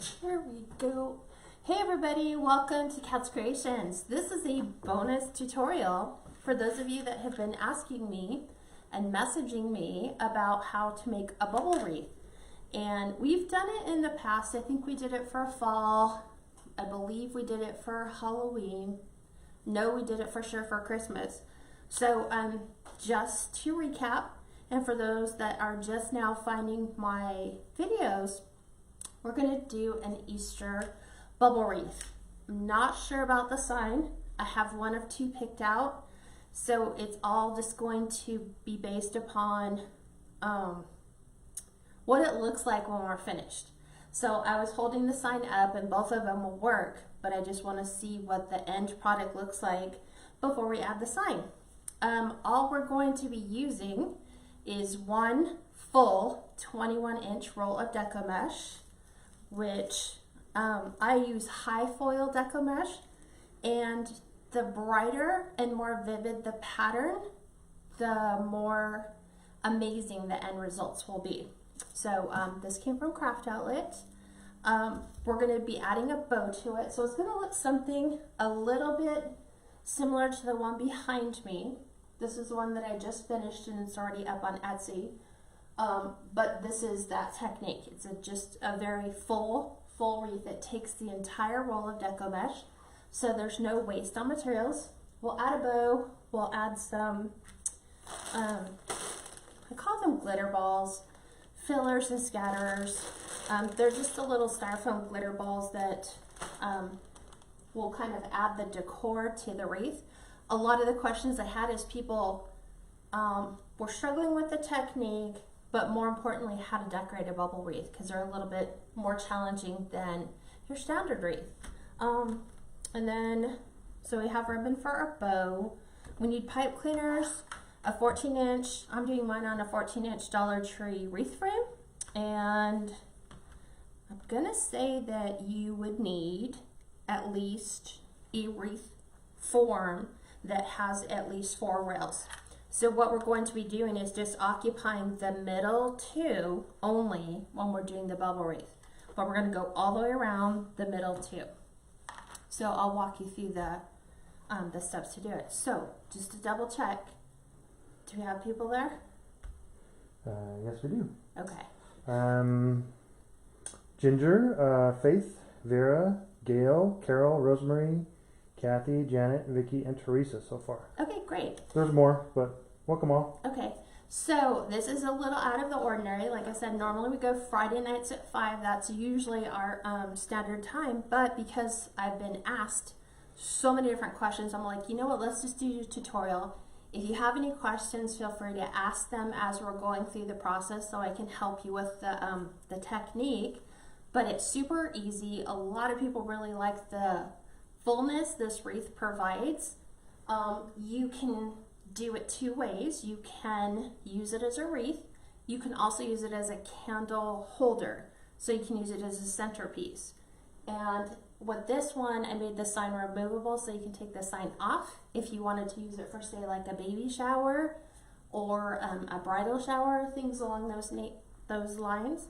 Here we go. Hey everybody, welcome to Kats Creations. This is a bonus tutorial for those of you that have been asking me and messaging me about how to make a bubble wreath. And we've done it in the past. I think we did it for fall. I believe we did it for Halloween. No, we did it for sure for Christmas. So just to recap, and for those that are just now finding my videos, we're going to do an Easter bubble wreath. I'm not sure about the sign. I have one of two picked out. So it's all just going to be based upon what it looks like when we're finished. So I was holding the sign up and both of them will work, but I just want to see what the end product looks like before we add the sign. All we're going to be using is one full 21-inch roll of Deco mesh, which I use high foil Deco mesh, and the brighter and more vivid the pattern, the more amazing the end results will be. So this came from Craft Outlet. We're going to be adding a bow to it, so it's going to look something a little bit similar to the one behind me. This is the one that I just finished and it's already up on Etsy. But this is that technique. It's just a very full wreath. It takes the entire roll of Deco mesh, so there's no waste on materials. We'll add a bow. We'll add some, I call them glitter balls, fillers and scatterers. They're just the little styrofoam glitter balls that will kind of add the decor to the wreath. A lot of the questions I had is people were struggling with the technique, but more importantly, how to decorate a bubble wreath, because they're a little bit more challenging than your standard wreath. And then, so we have ribbon for our bow. We need pipe cleaners, a 14-inch. I'm doing mine on a 14-inch Dollar Tree wreath frame. And I'm gonna say that you would need at least a wreath form that has at least 4 rails. So what we're going to be doing is just occupying the middle 2 only when we're doing the bubble wreath. But we're going to go all the way around the middle 2. So I'll walk you through the steps to do it. So just to double check, do we have people there? Yes, we do. Okay. Ginger, Faith, Vera, Gail, Carol, Rosemary, Kathy, Janet, Vicky, and Teresa so far. Okay, great. There's more, but welcome all. Okay, so this is a little out of the ordinary. Like I said, normally we go Friday nights at 5. That's usually our standard time. But because I've been asked so many different questions, I'm like, you know what, let's just do a tutorial. If you have any questions, feel free to ask them as we're going through the process so I can help you with the technique. But it's super easy. A lot of people really like the fullness this wreath provides. You can do it 2 ways. You can use it as a wreath. You can also use it as a candle holder. So you can use it as a centerpiece. And with this one, I made the sign removable so you can take the sign off if you wanted to use it for, say, like a baby shower or a bridal shower, things along those lines.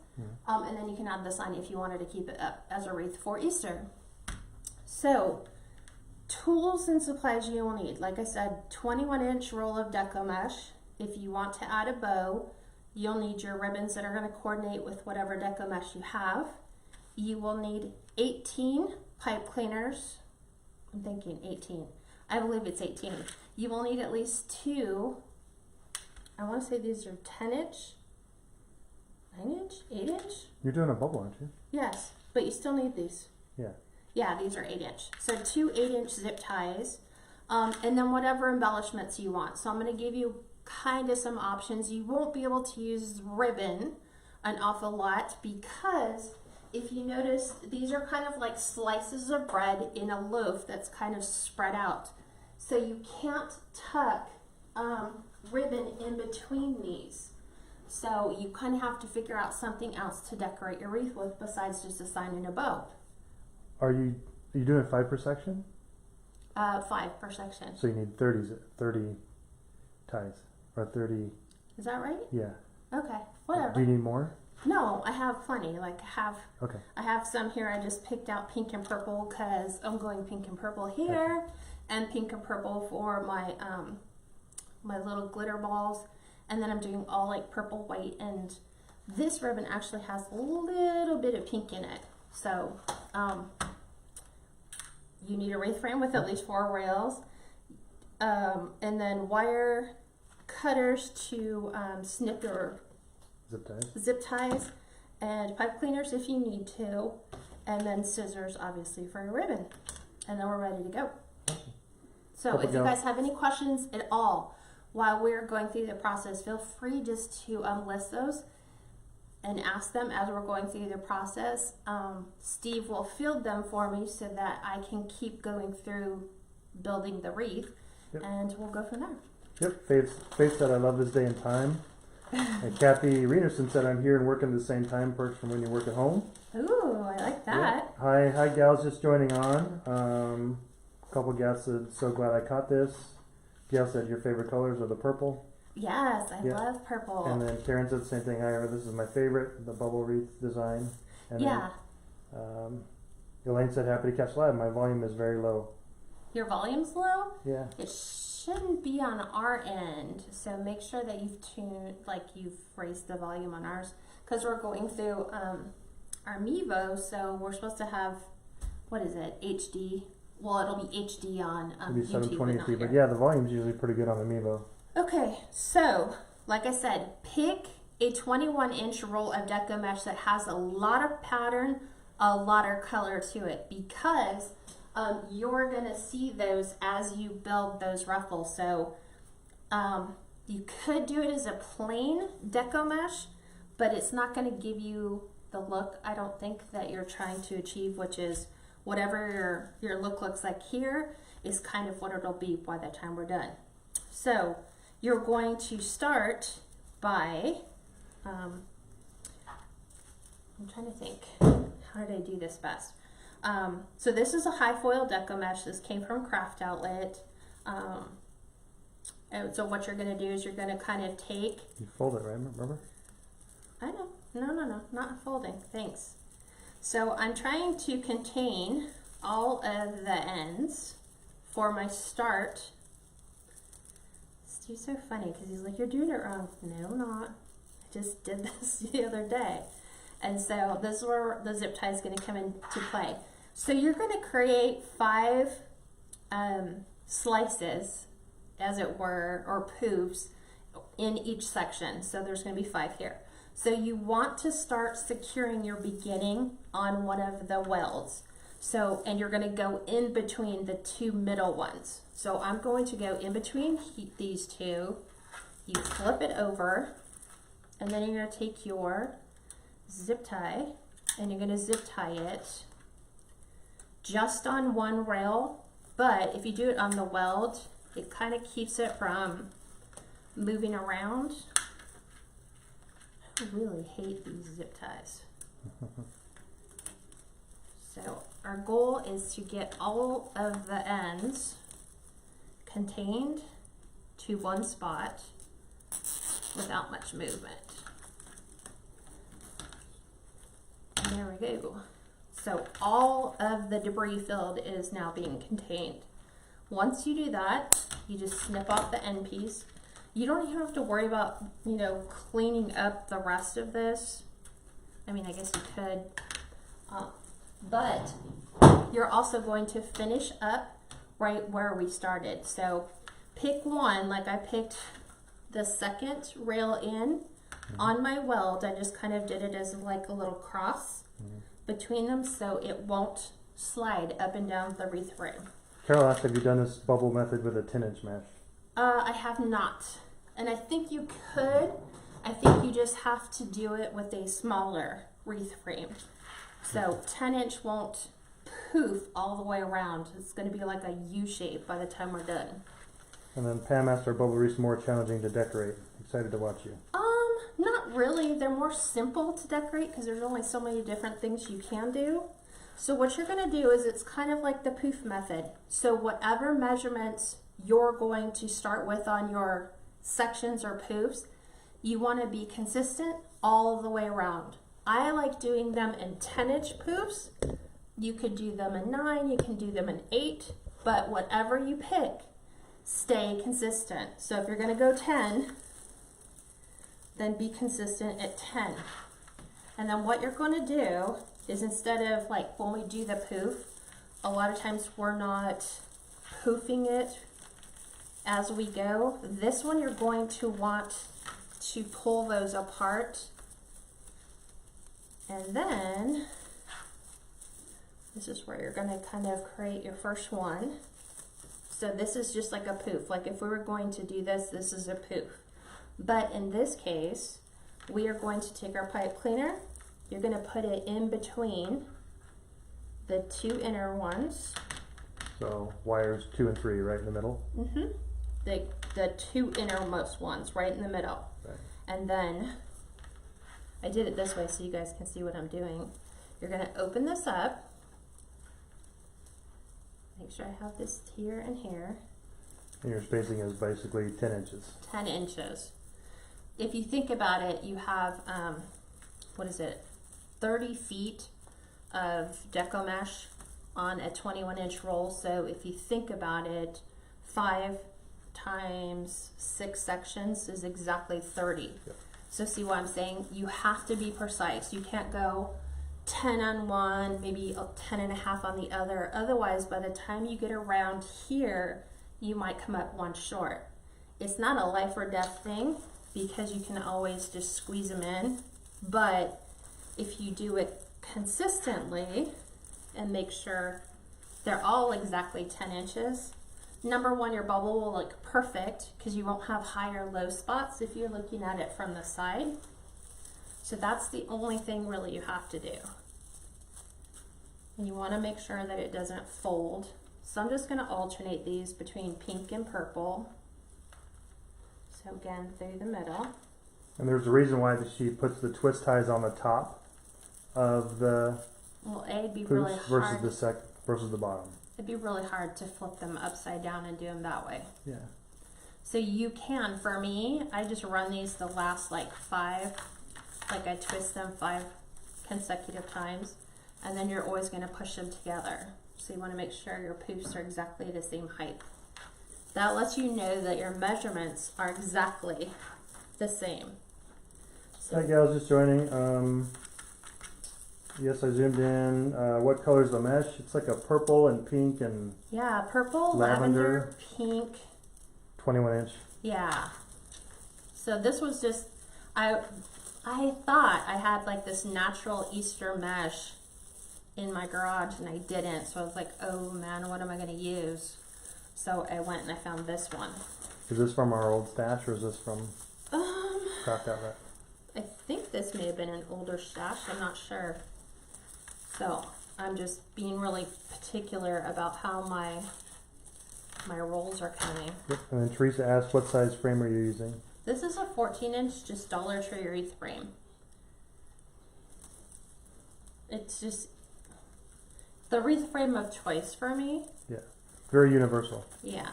And then you can add the sign if you wanted to keep it up as a wreath for Easter. So, tools and supplies you will need. Like I said, 21-inch roll of Deco mesh. If you want to add a bow, you'll need your ribbons that are going to coordinate with whatever Deco mesh you have. You will need 18 pipe cleaners. I'm thinking 18. I believe it's 18. You will need at least 2. I want to say these are 10-inch, 9-inch, 8-inch. You're doing a bubble, aren't you? Yes, but you still need these. Yeah. Yeah, these are 8-inch. So 2 8-inch zip ties, and then whatever embellishments you want. So I'm going to give you kind of some options. You won't be able to use ribbon an awful lot because if you notice, these are kind of like slices of bread in a loaf that's kind of spread out. So you can't tuck ribbon in between these. So you kind of have to figure out something else to decorate your wreath with besides just a sign and a bow. Are you doing 5 per section? 5 per section. So you need 30 ties or 30. Is that right? Yeah. Okay, whatever. Do you need more? No, I have plenty. Like Okay. I have some here. I just picked out pink and purple because I'm going pink and purple here, and pink and purple for my my little glitter balls, and then I'm doing all like purple, white, and this ribbon actually has a little bit of pink in it. So you need a wreath frame with at least 4 rails, and then wire cutters to snip your zip ties, and pipe cleaners if you need to, and then scissors obviously for your ribbon, and then we're ready to go. So if you guys have any questions at all while we're going through the process, feel free just to list those and ask them as we're going through the process. Steve will field them for me so that I can keep going through building the wreath, and we'll go from there. Yep, Faith said, I love this day and time. And Kathy Reenerson said, I'm here and working at the same time, perks from when you work at home. Ooh, I like that. Yeah. Hi gals just joining on. A couple gals said, so glad I caught this. Gail said, your favorite colors are the purple. Yes, I love purple. And then Karen said the same thing. Hi, this is my favorite, the bubble wreath design. And then, Elaine said, happy to catch live. My volume is very low. Your volume's low? Yeah. It shouldn't be on our end, so make sure that you've raised the volume on ours, because we're going through our Mevo, so we're supposed to have, what is it, HD? Well, it'll be HD on It'll be YouTube, 720p, but yeah, the volume's usually pretty good on the Mevo. Okay, so like I said, pick a 21-inch roll of Deco mesh that has a lot of pattern, a lot of color to it, because you're gonna see those as you build those ruffles. So you could do it as a plain Deco mesh, but it's not gonna give you the look, I don't think, that you're trying to achieve, which is whatever your look looks like here is kind of what it'll be by the time we're done. So you're going to start by, I'm trying to think, how did I do this best? So this is a high foil Deco mesh. This came from Craft Outlet. And so what you're going to do is you're going to kind of take... You fold it, right? Remember? I know. No, not folding. Thanks. So I'm trying to contain all of the ends for my start. Steve's so funny because he's like, you're doing it wrong. No, I'm not. I just did this the other day. And so this is where the zip tie is going to come into play. So you're going to create 5 slices, as it were, or poofs in each section. So there's going to be 5 here. So you want to start securing your beginning on one of the welds. So, and you're going to go in between the 2 middle ones. So I'm going to go in between these 2. You flip it over, and then you're going to take your zip tie, and you're going to zip tie it just on one rail. But if you do it on the weld, it kind of keeps it from moving around. I really hate these zip ties. So our goal is to get all of the ends contained to one spot without much movement. And there we go. So all of the debris filled is now being contained. Once you do that, you just snip off the end piece. You don't even have to worry about, cleaning up the rest of this. I mean, I guess you could, but you're also going to finish up right where we started. So pick one, like I picked the second rail in on my weld. I just kind of did it as like a little cross between them so it won't slide up and down the wreath frame. Carol asked, have you done this bubble method with a 10-inch mesh? I have not. And I think you could. I think you just have to do it with a smaller wreath frame. So 10-inch won't poof all the way around. It's going to be like a U shape by the time we're done. And then Pam asked, are bubble wreaths more challenging to decorate? Excited to watch you. Not really. They're more simple to decorate because there's only so many different things you can do. So what you're going to do is it's kind of like the poof method. So whatever measurements you're going to start with on your sections or poofs, you want to be consistent all the way around. I like doing them in 10-inch poofs. You could do them in 9, you can do them in 8, but whatever you pick, stay consistent. So if you're going to go 10, then be consistent at 10. And then what you're going to do is, instead of like when we do the poof, a lot of times we're not poofing it as we go. This one you're going to want to pull those apart, and then this is where you're going to kind of create your first one. So this is just like a poof. Like if we were going to do this, this is a poof. But in this case, we are going to take our pipe cleaner. You're going to put it in between the 2 inner ones. So wires 2 and 3 right in the middle. Mm-hmm. The 2 innermost ones right in the middle. Right. And then I did it this way so you guys can see what I'm doing. You're going to open this up. Make sure I have this here and here. And your spacing is basically 10 inches. 10 inches. If you think about it, you have, what is it, 30 feet of Deco mesh on a 21-inch roll. So if you think about it, 5 times 6 sections is exactly 30. Yep. So see what I'm saying? You have to be precise. You can't go 10 on one, maybe 10 and a half on the other. Otherwise, by the time you get around here, you might come up one short. It's not a life or death thing because you can always just squeeze them in. But if you do it consistently and make sure they're all exactly 10 inches, number one, your bubble will look perfect because you won't have high or low spots if you're looking at it from the side. So that's the only thing really you have to do. And you want to make sure that it doesn't fold. So I'm just going to alternate these between pink and purple. So again, through the middle. And there's a reason why she puts the twist ties on the top of the Well, it'd be poofs really hard. versus the bottom. It'd be really hard to flip them upside down and do them that way. Yeah. So you can, for me, I just run these the last like 5, like I twist them 5 consecutive times, and then you're always going to push them together. So you want to make sure your poofs are exactly the same height. That lets you know that your measurements are exactly the same. So, Hi gals, just joining. Yes, I zoomed in. What color is the mesh? It's like a purple and pink and yeah, purple, lavender, pink. 21-inch. Yeah. So this was just, I thought I had like this natural Easter mesh in my garage and I didn't. So I was like, oh man, what am I going to use? So I went and I found this one. Is this from our old stash or is this from Craft Outlet? I think this may have been an older stash. I'm not sure. So I'm just being really particular about how my rolls are coming. Yep. And then Teresa asked, what size frame are you using? This is a 14-inch, just Dollar Tree wreath frame. It's just the wreath frame of choice for me. Yeah. Very universal. Yeah.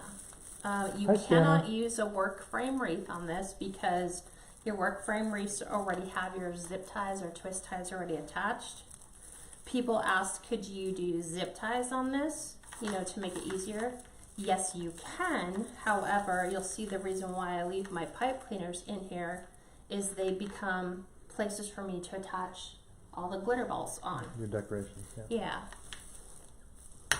You Hi, cannot Shanna. use a work frame wreath on this because your work frame wreaths already have your zip ties or twist ties already attached. People asked, could you do zip ties on this, you know, to make it easier? Yes, you can. However, you'll see the reason why I leave my pipe cleaners in here is they become places for me to attach all the glitter balls on. Your decorations, yeah. Yeah.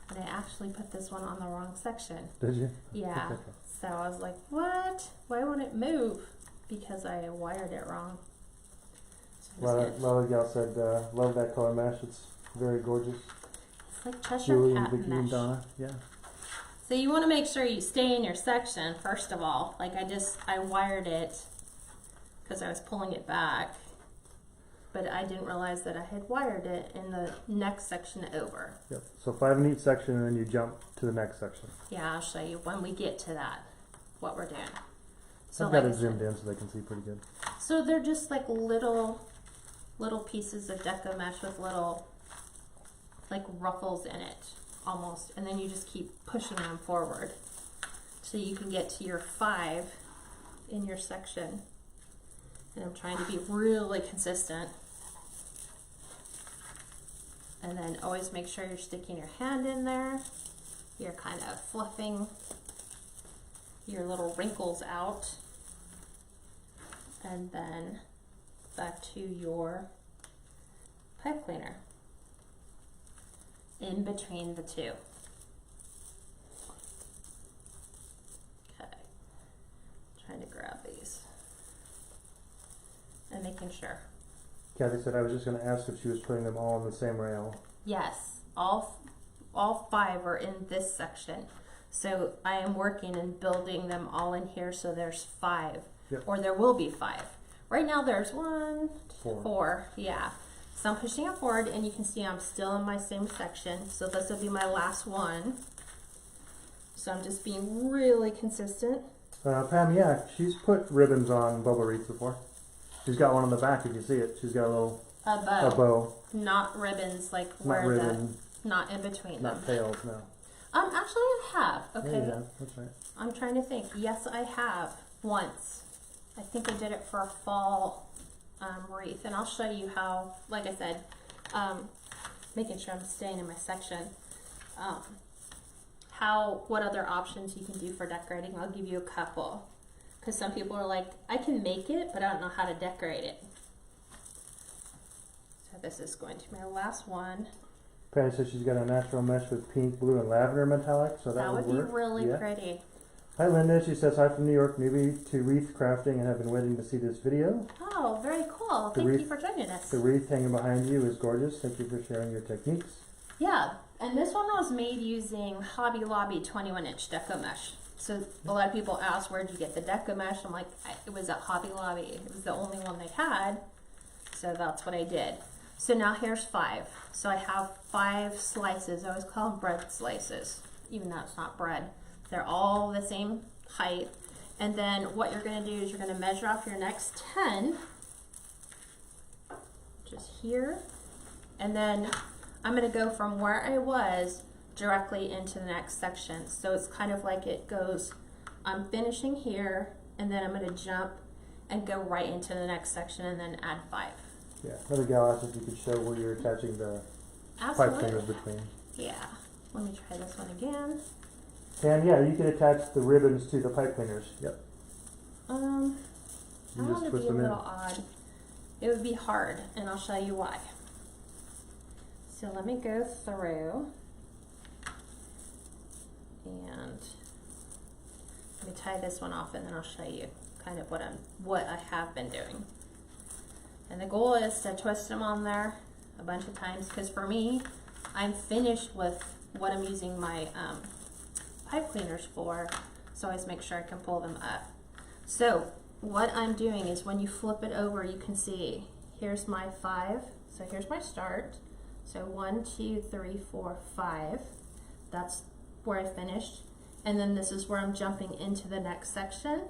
And I actually put this one on the wrong section. Did you? Yeah. Okay. So I was like, what? Why won't it move? Because I wired it wrong. So Lala Gal said, love that color mesh. It's very gorgeous. it's like Cheshire Julie and Cat Vicky and mesh. Donna, yeah. So you want to make sure you stay in your section, first of all. Like I wired it because I was pulling it back. But I didn't realize that I had wired it in the next section over. Yep. So 5 in each section and then you jump to the next section. Yeah, I'll show you when we get to that, what we're doing. So I've got like it zoomed in so they can see pretty good. So they're just like little pieces of Deco mesh with little like ruffles in it almost, and then you just keep pushing them forward so you can get to your 5 in your section. And I'm trying to be really consistent. And then always make sure you're sticking your hand in there. You're kind of fluffing your little wrinkles out. And then back to your pipe cleaner in between the two. Okay, trying to grab these and making sure. Kathy said I was just going to ask if she was putting them all on the same rail. Yes, all 5 are in this section. So I am working and building them all in here, so there's 5. Yep. Or there will be 5. Right now there's 1, 4. 4, yeah. So I'm pushing it forward, and you can see I'm still in my same section. So this will be my last one. So I'm just being really consistent. Pam, yeah, she's put ribbons on bubble wreaths before. She's got one on the back if you see it. She's got a little A bow. bow. Not ribbons, like Not where ribbon. not in between Not them. tails, no. Actually I have. Okay. Yeah, you have. That's right. I'm trying to think. Yes, I have once. I think I did it for a fall wreath, and I'll show you how, like I said, making sure I'm staying in my section, what other options you can do for decorating. I'll give you a couple, because some people are like, I can make it, but I don't know how to decorate it. So this is going to be my last one. Patty says she's got a natural mesh with pink, blue, and lavender metallic, so that would work. Be really Yeah. pretty. Hi Linda, she says hi from New York, newbie to wreath crafting and have been waiting to see this video. Oh, very cool. Thank you for joining us. The wreath hanging behind you is gorgeous. Thank you for sharing your techniques. Yeah, and this one was made using Hobby Lobby 21-inch Deco mesh. So a lot of people ask, where'd you get the Deco mesh? I'm like, it was at Hobby Lobby. It was the only one they had, so that's what I did. So now here's 5. So I have 5 slices. I always call them bread slices, even though it's not bread. They're all the same height. And then what you're going to do is you're going to measure off your next 10, just here. And then I'm going to go from where I was directly into the next section. So it's kind of like it goes, I'm finishing here, and then I'm going to jump and go right into the next section and then add 5. Yeah, another gal asked if you could show where you're attaching the pipe cleaners between. Yeah, let me try this one again. And yeah, you can attach the ribbons to the pipe cleaners. Yep. I You want just to twist be a them in. little odd. It would be hard, and I'll show you why. So let me go through, and let me tie this one off, and then I'll show you kind of what I have been doing. And the goal is to twist them on there a bunch of times, because for me, I'm finished with what I'm using my pipe cleaners for, so I always make sure I can pull them up. So what I'm doing is when you flip it over, you can see here's my 5. So here's my start. So 1, 2, 3, 4, 5. That's where I finished. And then this is where I'm jumping into the next section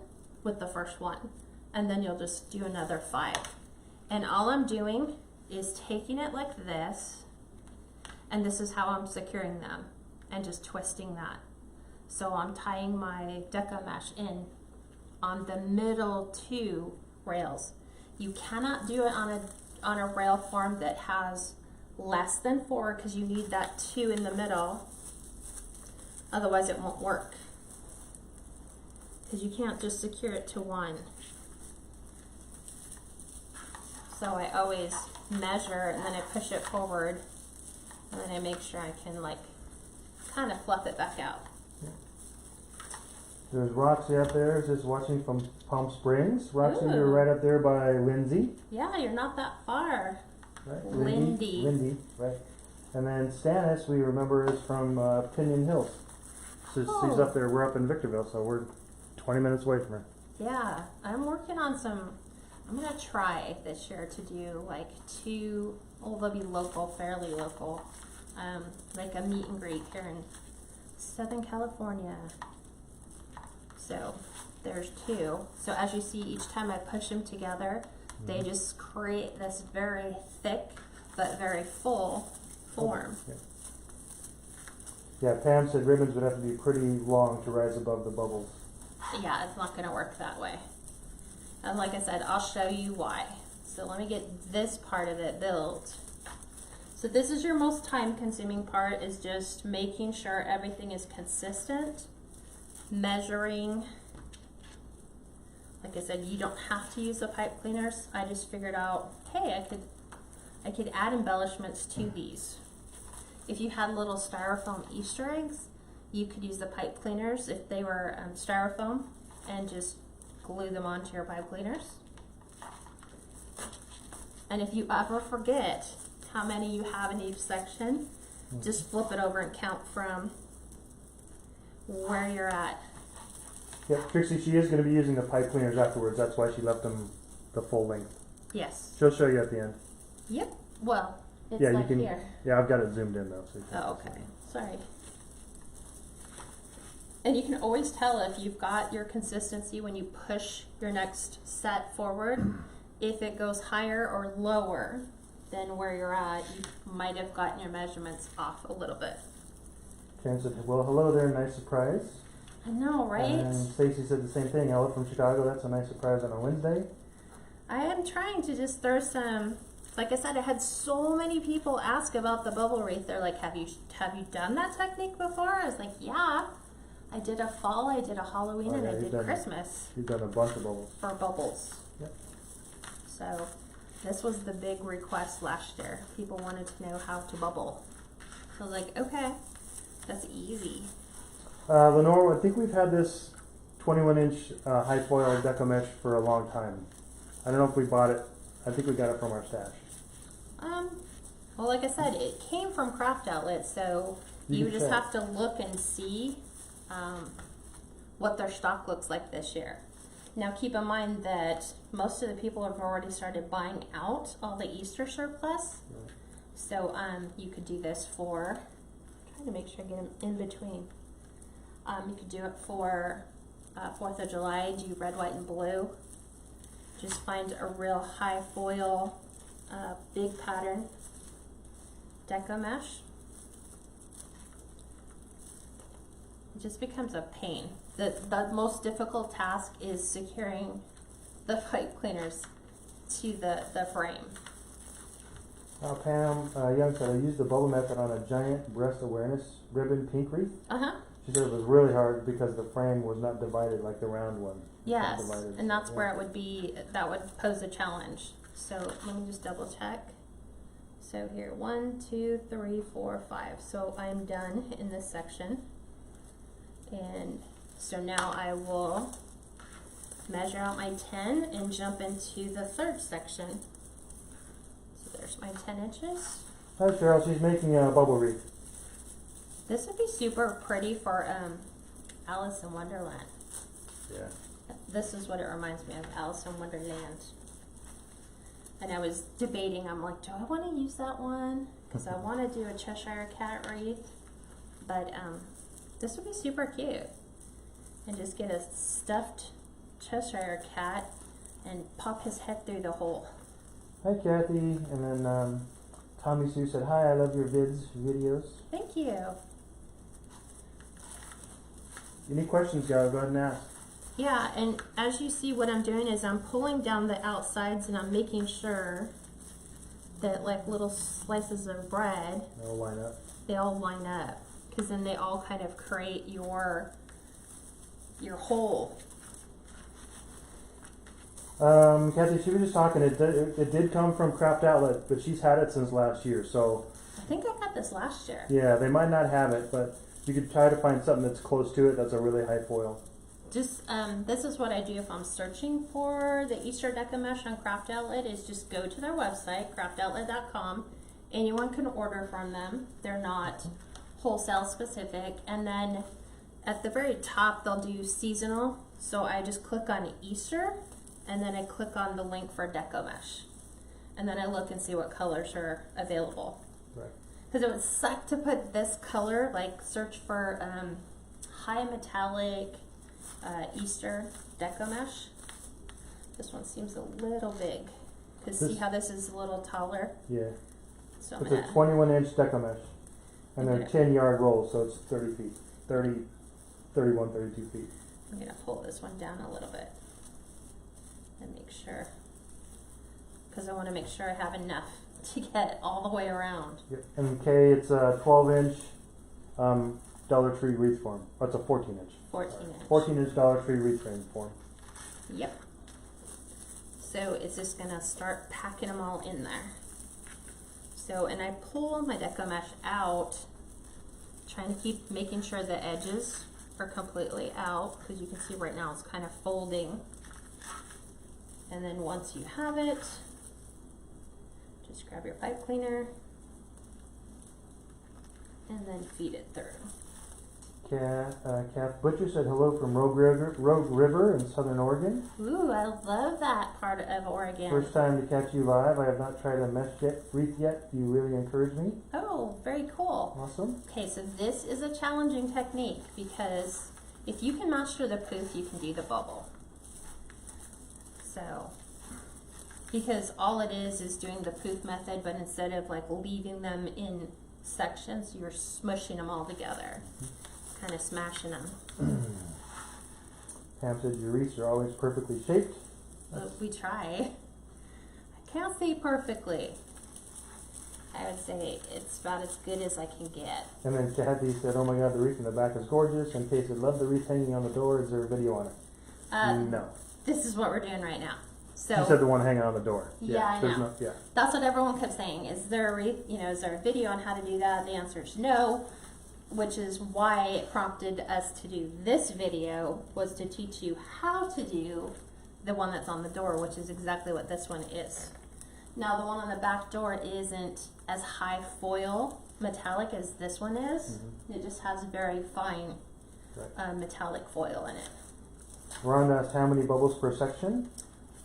with the first one. And then you'll just do another 5. And all I'm doing is taking it like this, and this is how I'm securing them, and just twisting that. So I'm tying my Deco mesh in on the middle 2 rails. You cannot do it on a rail form that has less than 4, because you need that 2 in the middle. Otherwise it won't work, because you can't just secure it to 1. So I always measure, and then I push it forward, and then I make sure I can like kind of fluff it back out. There's Roxy up there, just watching from Palm Springs. Roxy, Ooh. you're right up there by Lindsay. Yeah, you're not that far. Right? Lindy. Lindy, right. And then Stannis, we remember, is from Pinion Hills. So she's Oh. up there. We're up in Victorville, so we're 20 minutes away from her. Yeah, I'm working on some, I'm going to try this year to do like 2, they'll be local, fairly local, like a meet and greet here in Southern California. So there's 2. So as you see, each time I push them together, they just create this very thick but very full form. Yeah, Pam said ribbons would have to be pretty long to rise above the bubbles. Yeah, it's not going to work that way. And like I said, I'll show you why. So let me get this part of it built. So this is your most time consuming part, is just making sure everything is consistent, measuring. Like I said, you don't have to use the pipe cleaners. I just figured out, hey, I could add embellishments to these. If you had little styrofoam Easter eggs, you could use the pipe cleaners if they were styrofoam, and just glue them onto your pipe cleaners. And if you ever forget how many you have in each section, just flip it over and count from where you're at. Yep, Trixie, she is going to be using the pipe cleaners afterwards. That's why she left them the full length. Yes. She'll show you at the end. Yep. Well, it's Yeah, like you can. here. Yeah, I've got it zoomed in though. So you can Oh, okay. Sorry. And you can always tell if you've got your consistency when you push your next set forward. If it goes higher or lower than where you're at, you might have gotten your measurements off a little bit. Karen said, well, hello there, nice surprise. I know, right? And Stacy said the same thing. Ella from Chicago, that's a nice surprise on a Wednesday. I am trying to just throw some, like I said, I had so many people ask about the bubble wreath. They're like, have you done that technique before? I was like, yeah. I did a fall, I did a Halloween, and I did Christmas. You've done a bunch of bubbles. For bubbles. Yep. So this was the big request last year. People wanted to know how to bubble. So I was like, okay, that's easy. Lenore, I think we've had this 21-inch high foil Deco mesh for a long time. I don't know if we bought it. I think we got it from our stash. Well, like I said, it came from Craft Outlet, so you just have to look and see what their stock looks like this year. Now keep in mind that most of the people have already started buying out all the Easter surplus. Right. So you could do this for, I'm trying to make sure I get them in between. You could do it for 4th of July, do red, white, and blue. Just find a real high foil, big pattern Deco mesh. It just becomes a pain. The most difficult task is securing the pipe cleaners to the frame. Pam Young said, I used the bubble method on a giant breast awareness ribbon pink wreath. She said it was really hard because the frame was not divided like the round one. Yes, and that's where it would be, that would pose a challenge. So let me just double check. So here, 1, 2, 3, 4, 5. So I'm done in this section. And so now I will measure out my 10 and jump into the third section. So there's my 10 inches. Hi Cheryl, she's making a bubble wreath. This would be super pretty for Alice in Wonderland. Yeah. This is what it reminds me of, Alice in Wonderland. And I was debating, I'm like, do I want to use that one? Because I want to do a Cheshire Cat wreath. But this would be super cute. And just get a stuffed Cheshire Cat and pop his head through the hole. Hi Kathy, and then Tommy Sue said, hi, I love your videos. Thank you. Any questions, guys? Go ahead and ask. Yeah, and as you see, what I'm doing is I'm pulling down the outsides and I'm making sure that like little slices of bread, They'll line up. they all line up, because then they all kind of create your hole. Kathy, she was just talking, it did come from Craft Outlet, but she's had it since last year, so. I think I got this last year. Yeah, they might not have it, but you could try to find something that's close to it that's a really high foil. Just, this is what I do if I'm searching for the Easter Deco mesh on Craft Outlet, is just go to their website, craftoutlet.com. Anyone can order from them. They're not wholesale specific. And then at the very top, they'll do seasonal. So I just click on Easter, and then I click on the link for Deco mesh. And then I look and see what colors are available. Right. Because it would suck to put this color, like search for high metallic Easter Deco mesh. This one seems a little big. Because see how this is a little taller? Yeah. So It's a 21-inch Deco mesh. And they're Okay. 10-yard rolls, so it's 30 feet. 31, 32 feet. I'm going to pull this one down a little bit. and make sure, because I want to make sure I have enough to get all the way around. Yep. And K, it's a 12-inch Dollar Tree wreath form. Oh, it's a 14-inch. 14-inch. 14-inch Dollar Tree wreath frame form. Yep. So it's just gonna start packing them all in there. So, and I pull my Deco mesh out, trying to keep making sure the edges are completely out, because you can see right now it's kind of folding. And then once you have it, just grab your pipe cleaner and then feed it through. Kath Butcher said hello from Rogue River in Southern Oregon. Ooh, I love that part of Oregon. First time to catch you live. I have not tried a mesh wreath yet. You really encourage me. Oh, very cool. Awesome. Okay, so this is a challenging technique because if you can master the poof, you can do the bubble. So, because all it is doing the poof method, but instead of like leaving them in sections, you're smushing them all together. Kind of smashing them. Pam said your wreaths are always perfectly shaped. We try. I can't say perfectly. I would say it's about as good as I can get. And then Kathy said, oh my god, the wreath in the back is gorgeous. And Kay said, love the wreath hanging on the door. Is there a video on it? No. This is what we're doing right now. So she said the one hanging on the door. Yeah, I know. Yeah. That's what everyone kept saying. Is there a wreath, is there a video on how to do that? The answer is no. Which is why it prompted us to do this video, was to teach you how to do the one that's on the door, which is exactly what this one is. Now the one on the back door isn't as high foil metallic as this one is. It just has very fine metallic foil in it. Rhonda asked how many bubbles per section?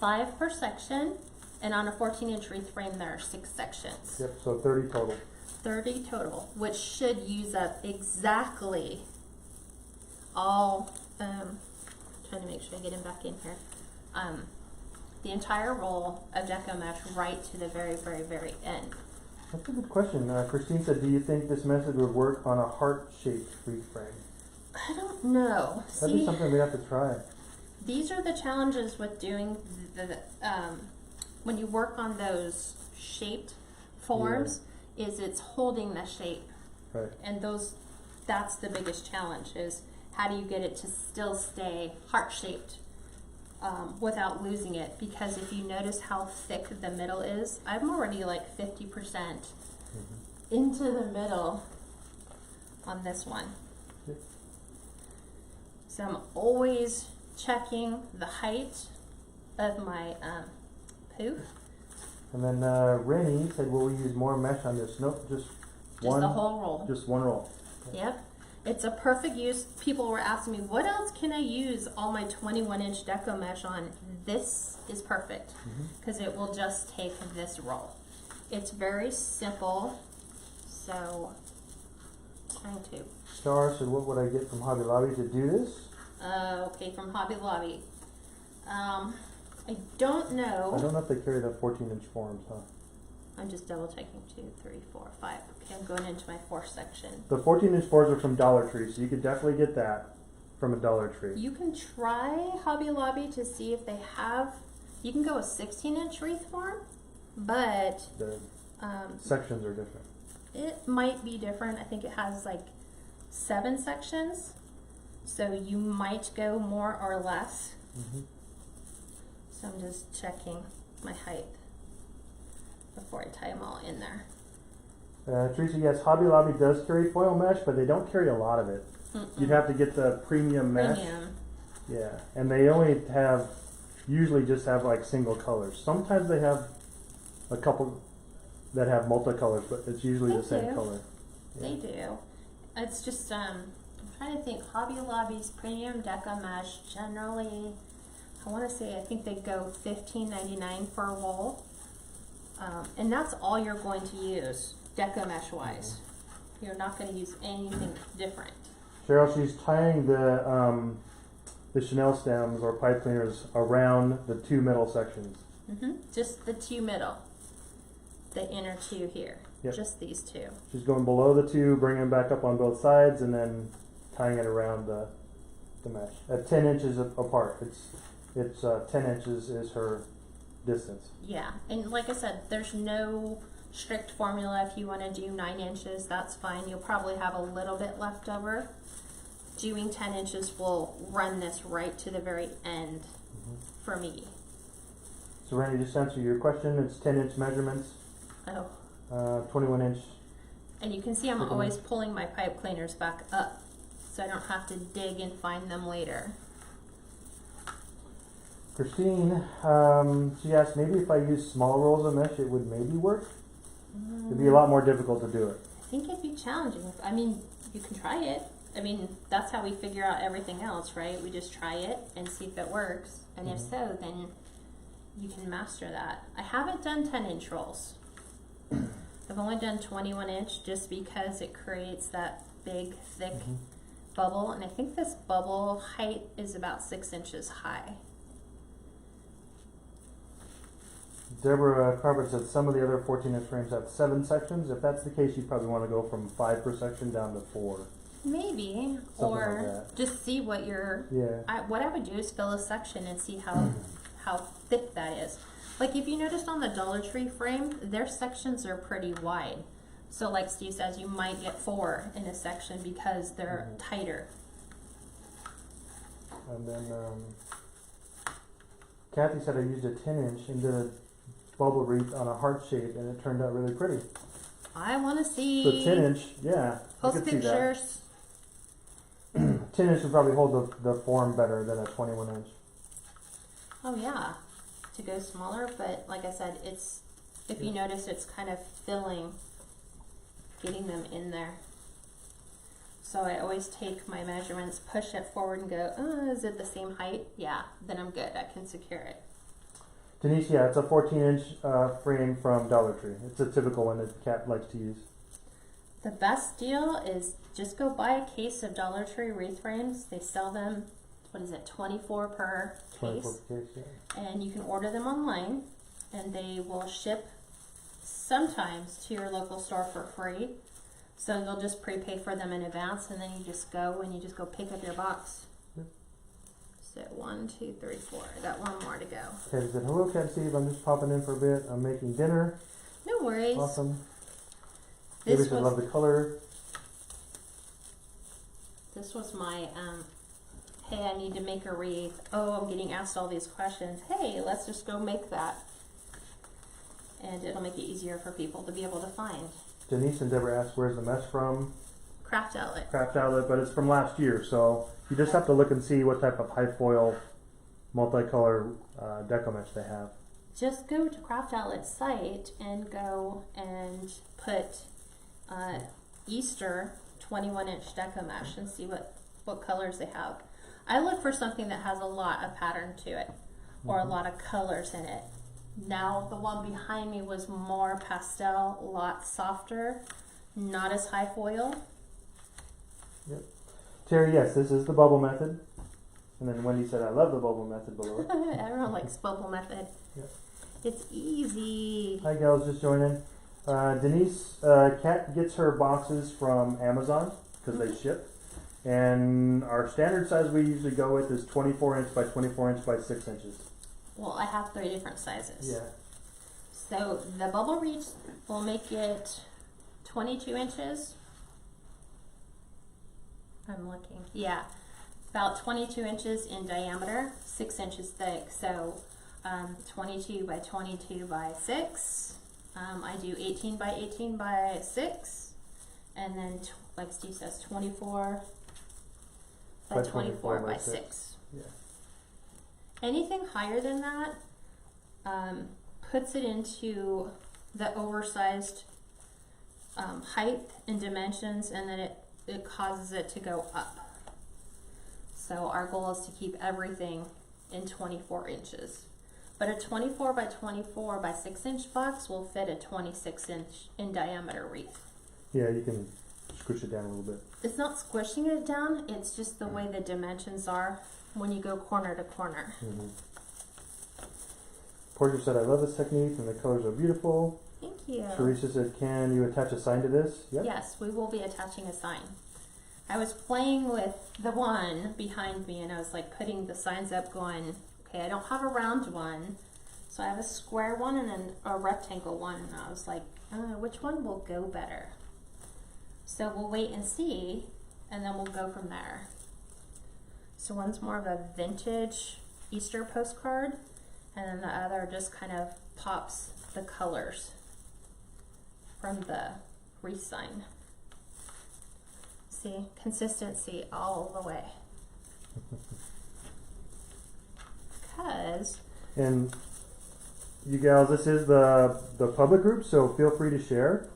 5 per section, and on a 14-inch wreath frame there are 6 sections. Yep, so 30 total. 30 total, which should use up exactly all, trying to make sure I get him back in here, the entire roll of Deco mesh right to the very, very, very end. That's a good question. Christine said, do you think this method would work on a heart-shaped wreath frame? I don't know. That'd be something we'd have to try. These are the challenges with doing when you work on those shaped forms. Yeah. Is it's holding the shape, right? And that's the biggest challenge, is how do you get it to still stay heart-shaped without losing it? Because if you notice how thick the middle is, I'm already like 50% into the middle on this one. Yep. So I'm always checking the height of my poof. And then Rennie said, will we use more mesh on this? Nope, just one. Just the whole roll. Just one roll. Yep. It's a perfect use. People were asking me, what else can I use all my 21-inch Deco mesh on? This is perfect because it will just take this roll. It's very simple. So, trying to. Star said, what would I get from Hobby Lobby to do this? Okay, from Hobby Lobby. I don't know. I don't know if they carry the 14-inch forms, huh? I'm just double checking. 2, 3, 4, 5. Okay, I'm going into my 4th section. The 14-inch forms are from Dollar Tree, so you could definitely get that from a Dollar Tree. You can try Hobby Lobby to see if they have. You can go a 16-inch wreath form, but the sections are different. It might be different. I think it has like 7 sections, so you might go more or less. So I'm just checking my height before I tie them all in there. Teresa, yes, Hobby Lobby does carry foil mesh, but they don't carry a lot of it. You'd have to get the premium mesh. Yeah, and they only usually just have like single colors. Sometimes they have a couple that have multicolors, but it's usually the same color. Yeah. They do. It's just, I'm trying to think, Hobby Lobby's premium Deco mesh generally, I think they go $15.99 for a roll. And that's all you're going to use, Deco mesh wise. You're not going to use anything different. Cheryl, she's tying the Chanel stems or pipe cleaners around the 2 middle sections. Just the 2 middle. The inner 2 here. Yep. Just these 2. She's going below the 2, bringing them back up on both sides, and then tying it around the mesh at 10 inches apart. It's 10 inches is her distance. Yeah, and like I said, there's no strict formula. If you want to do 9 inches, that's fine. You'll probably have a little bit left over. Doing 10 inches will run this right to the very end for me. So Randy, just to answer your question, it's 10-inch measurements, Oh, 21-inch. and you can see I'm always pulling my pipe cleaners back up, so I don't have to dig and find them later. Christine, she asked maybe if I use small rolls of mesh, it would maybe work. It'd be a lot more difficult to do it. I think it'd be challenging. I mean, you can try it. I mean, that's how we figure out everything else, right? We just try it and see if it works. And if so, then you can master that. I haven't done 10-inch rolls. I've only done 21-inch just because it creates that big, thick bubble. And I think this bubble height is about 6 inches high. Deborah Carver said some of the other 14-inch frames have 7 sections. If that's the case, you probably want to go from 5 per section down to 4. Maybe, Something or like just see what your. Yeah. What I would do is fill a section and see how thick that is. Like if you noticed on the Dollar Tree frame, their sections are pretty wide. So like Steve says, you might get 4 in a section because they're tighter. And then Kathy said I used a 10-inch and did a bubble wreath on a heart shape, and it turned out really pretty. I want to see. So 10-inch, yeah. Post pictures. 10-inch would probably hold the form better than a 21-inch. Oh yeah, to go smaller, but like I said, it's if you notice, it's kind of filling, getting them in there. So I always take my measurements, push it forward, and go, oh, is it the same height? Yeah, then I'm good. I can secure it. Denise, yeah, it's a 14-inch frame from Dollar Tree. It's a typical one that Kat likes to use. The best deal is just go buy a case of Dollar Tree wreath frames. They sell them, what is it, 24 per case? 24 per case, yeah. And you can order them online, and they will ship sometimes to your local store for free. So you'll just prepay for them in advance, and then you just go pick up your box. Yep. So 1, 2, 3, 4. I got one more to go. Okay, said, hello, Kat Steve. I'm just popping in for a bit. I'm making dinner. No worries. Awesome. This David said, love the color. This was my, hey, I need to make a wreath. Oh, I'm getting asked all these questions. Hey, let's just go make that. And it'll make it easier for people to be able to find. Denise and Deborah asked, where's the mesh from? Craft Outlet. Craft Outlet, but it's from last year, so you just have to look and see what type of high foil multicolor deco mesh they have. Just go to Craft Outlet's site and go and put Easter 21-inch deco mesh and see what colors they have. I look for something that has a lot of pattern to it or a lot of colors in it. Now the one behind me was more pastel, a lot softer, not as high foil. Yep. Terry, yes, this is the bubble method. And then Wendy said, I love the bubble method below it. Everyone likes bubble method. Yep. It's easy. Hi, gals, just joining. Denise, Kat gets her boxes from Amazon because they ship. And our standard size we usually go with is 24-inch by 24-inch by 6 inches. Well, I have 3 different sizes. Yeah. So the bubble wreath will make it 22 inches. I'm looking. Yeah, about 22 inches in diameter, 6 inches thick. So 22 by 22 by 6. I do 18 by 18 by 6. And then, like Steve says, 24 by 24 by 6. Yeah. Anything higher than that puts it into the oversized height and dimensions, and then it causes it to go up. So our goal is to keep everything in 24 inches. But a 24 by 24 by 6 inch box will fit a 26 inch in diameter wreath. Yeah, you can squish it down a little bit. It's not squishing it down, it's just the way the dimensions are when you go corner to corner. Porter said, I love this technique and the colors are beautiful. Thank you. Teresa said, can you attach a sign to this? Yep. Yes, we will be attaching a sign. I was playing with the one behind me and I was like putting the signs up going, okay, I don't have a round one, so I have a square one and then a rectangle one, and I was like, which one will go better? So we'll wait and see, and then we'll go from there. So one's more of a vintage Easter postcard, and then the other just kind of pops the colors from the wreath sign. See, consistency all the way. Because, And you gals, this is the public group, so feel free to share.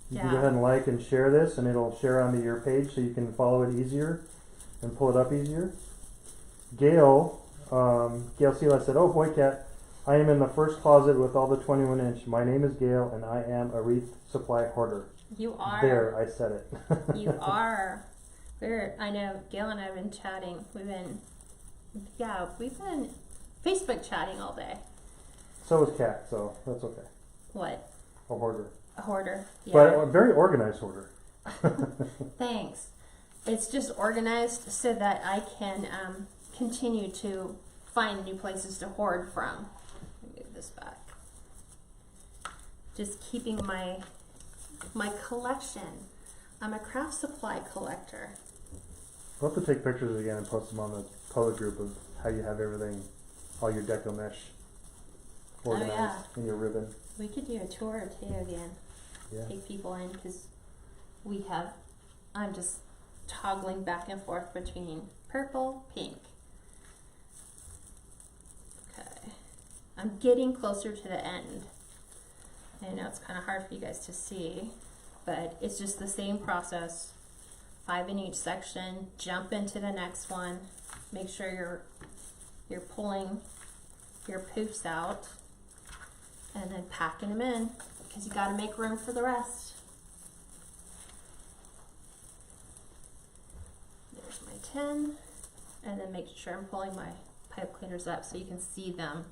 You can go ahead and like and share this, and it'll share onto your page so you can follow it easier and pull it up easier. Gail Sela said, "Oh boy, Kat, I am in the first closet with all the 21 inch. My name is Gail, and I am a wreath supply hoarder." You are. There, I said it. You are. I know Gail and I have been chatting. We've been Facebook chatting all day. So is Kat, so that's okay. What? A hoarder. A hoarder. Yeah. But a very organized hoarder. Thanks. It's just organized so that I can continue to find new places to hoard from. Let me move this back. Just keeping my collection. I'm a craft supply collector. We'll have to take pictures again and post them on the public group of how you have everything, all your Deco mesh organized in your ribbon. We could do a tour or two again. Yeah. Take people in, because I'm just toggling back and forth between purple, pink. Okay. I'm getting closer to the end. I know it's kind of hard for you guys to see, but it's just the same process. 5 in each section, jump into the next one, make sure you're pulling your poofs out, and then packing them in, because you got to make room for the rest. There's my 10, and then making sure I'm pulling my pipe cleaners up so you can see them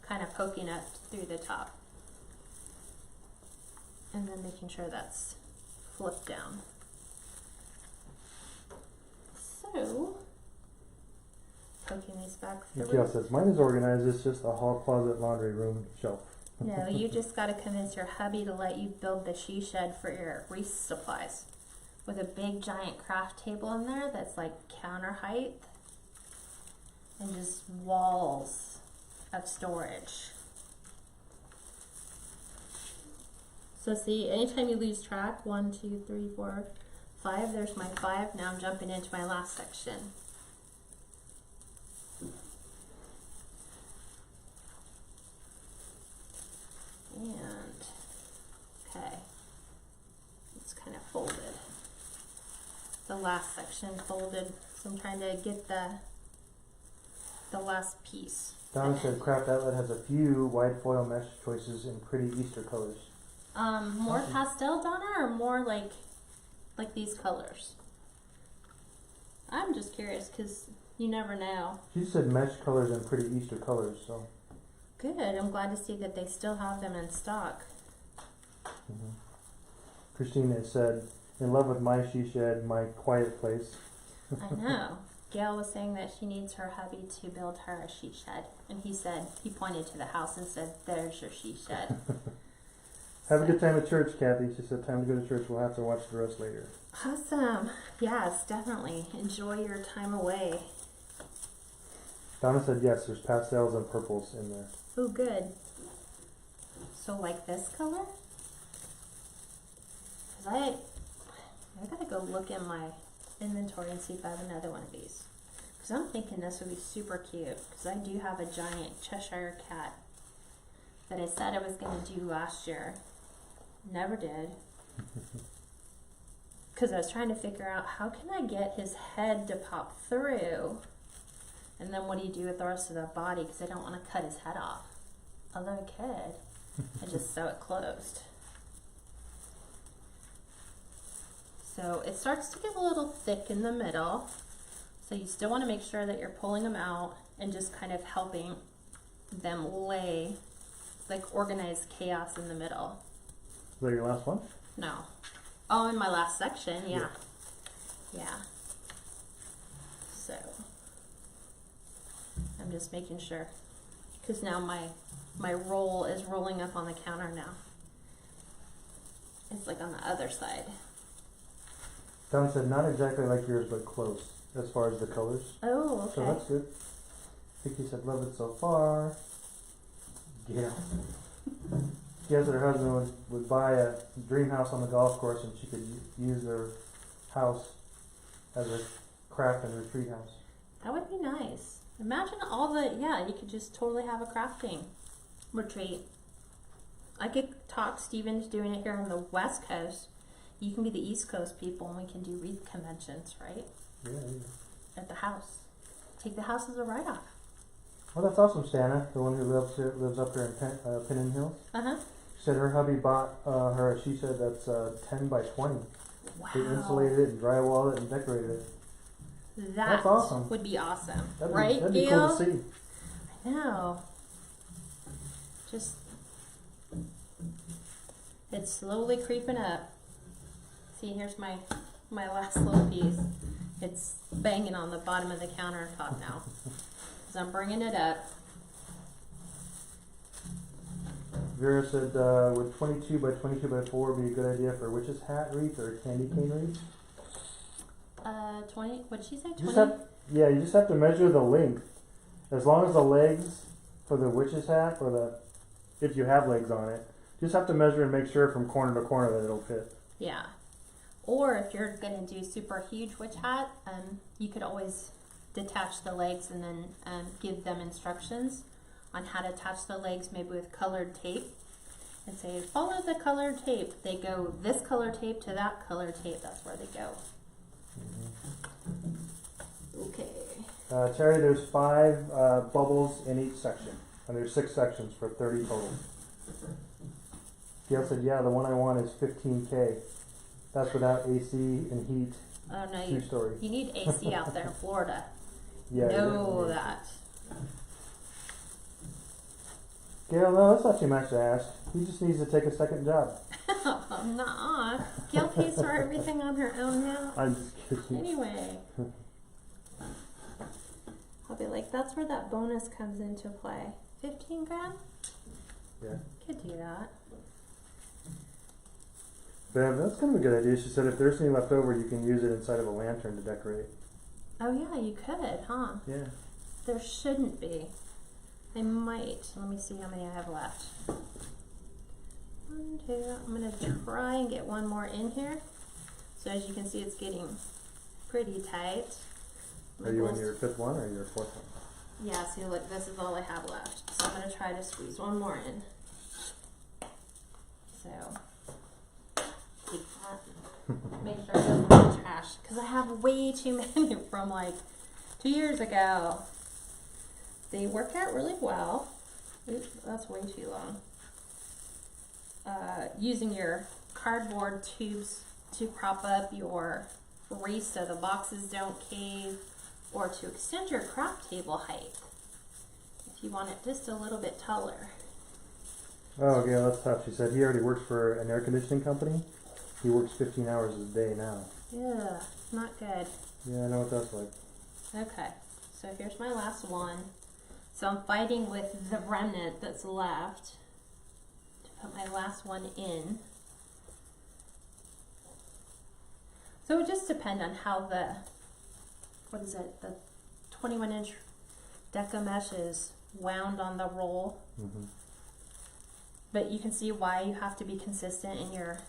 kind of poking up through the top. And then making sure that's flipped down. So, poking these back through. Mikhail says, "Mine is organized. It's just a hall closet laundry room shelf." No, you just got to convince your hubby to let you build the she shed for your wreath supplies, with a big giant craft table in there that's like counter height, and just walls of storage. So see, anytime you lose track, 1, 2, 3, 4, 5, there's my 5. Now I'm jumping into my last section. And, okay, it's kind of folded. The last section folded, so I'm trying to get the last piece. Donna said, "Craft Outlet has a few wide foil mesh choices in pretty Easter colors." More pastel, Donna, or more like these colors? I'm just curious, because you never know. She said mesh colors and pretty Easter colors, so. Good, I'm glad to see that they still have them in stock. Mm-hmm. Christina said, "In love with my she shed, my quiet place." I know. Gail was saying that she needs her hubby to build her a she shed. And he pointed to the house and said, "There's your she shed." Have a good time at church, Kathy. She said, "Time to go to church. We'll have to watch the rest later." Awesome. Yes, definitely. Enjoy your time away. Donna said, "Yes, there's pastels and purples in there." Oh, good. So like this color? Because I gotta go look in my inventory and see if I have another one of these. Because I'm thinking this would be super cute. Because I do have a giant Cheshire cat that I said I was going to do last year. Never did. Because I was trying to figure out how can I get his head to pop through. And then what do you do with the rest of the body? Because I don't want to cut his head off. Although I could. I just sew it closed. So it starts to get a little thick in the middle. So you still want to make sure that you're pulling them out and just kind of helping them lay, like organized chaos in the middle. Is that your last one? No. Oh, in my last section, yeah. Yeah. So I'm just making sure because now my roll is rolling up on the counter now. It's like on the other side. Don said not exactly like yours, but close as far as the colors. Oh, okay. So that's good. Vicky said love it so far. Yeah. Yes, her husband would buy a dream house on the golf course, and she could use their house as a craft and retreat house. That would be nice. Imagine all the, yeah, you could just totally have a crafting retreat. I could talk Steve into doing it here on the West Coast. You can be the East Coast people, and we can do wreath conventions, right? Yeah. At the house. Take the house as a write-off. Well, that's awesome, Santa, the one who lives up here in Pinning Hills. Uh-huh. She said her hubby bought her, she said that's 10 by 20. Wow. They insulated it and drywalled it and decorated it. That's awesome. Would be awesome. That'd right, be Gail? cool to see. I know. Just, it's slowly creeping up. See, here's my last little piece. It's banging on the bottom of the countertop now. Because I'm bringing it up. Vera said, would 22 by 22 by 4 be a good idea for a witch's hat wreath or a candy cane wreath? 20, what'd she say, 20? You just have to measure the length. As long as the legs for the witch's hat, or if you have legs on it, you just have to measure and make sure from corner to corner that it'll fit. Yeah. Or if you're going to do super huge witch hat, you could always detach the legs and then give them instructions on how to attach the legs, maybe with colored tape, and say, follow the colored tape. They go this color tape to that color tape. That's where they go. Okay. Terry, there's 5 bubbles in each section, and there's 6 sections for 30 total. Gail said, yeah, the one I want is 15K. That's without AC and heat. Oh no, 2-story. you need AC out there in Florida. Yeah. Know that. Gail, no, that's not too much to ask. He just needs to take a second job. Nuh-uh. Gail pays for everything on her own now. I'm just kidding. Anyway. I'll be like, that's where that bonus comes into play. 15 grand? Yeah. Could do that. Bev, that's kind of a good idea. She said if there's any left over, you can use it inside of a lantern to decorate. Oh yeah, you could, huh? Yeah. There shouldn't be. I might. Let me see how many I have left. 1, 2. I'm going to try and get one more in here. So as you can see, it's getting pretty tight. Are you on your 5th one or your 4th one? Yeah, see, look, this is all I have left. So I'm going to try to squeeze one more in. So, keep that. Make sure it doesn't get trash. Because I have way too many from like 2 years ago. They work out really well. Oops, that's way too long. Using your cardboard tubes to prop up your wreath so the boxes don't cave, or to extend your craft table height if you want it just a little bit taller. Oh, yeah, that's tough. She said he already works for an air conditioning company. He works 15 hours a day now. Yeah, not good. Yeah, I know what that's like. Okay, so here's my last one. So I'm fighting with the remnant that's left to put my last one in. So it would just depend on how the, what is it, the 21-inch Deco mesh is wound on the roll. Mm-hmm. But you can see why you have to be consistent in your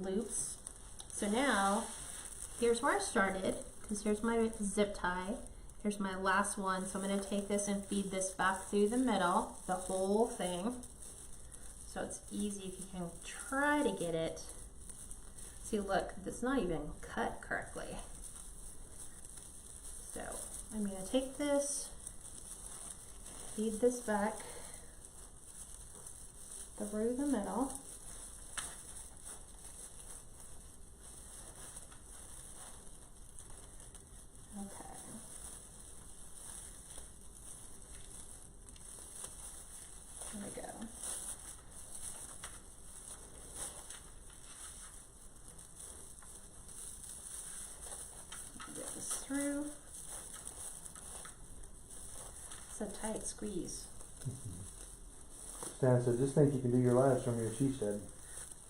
loops. So now, here's where I started, because here's my zip tie. Here's my last one. So I'm going to take this and feed this back through the middle, the whole thing. So it's easy if you can try to get it. See, look, it's not even cut correctly. So I'm going to take this, feed this back through the middle. Okay. There we go. Get this through. tight squeeze. Stan said, just think you can do your lives from your she shed.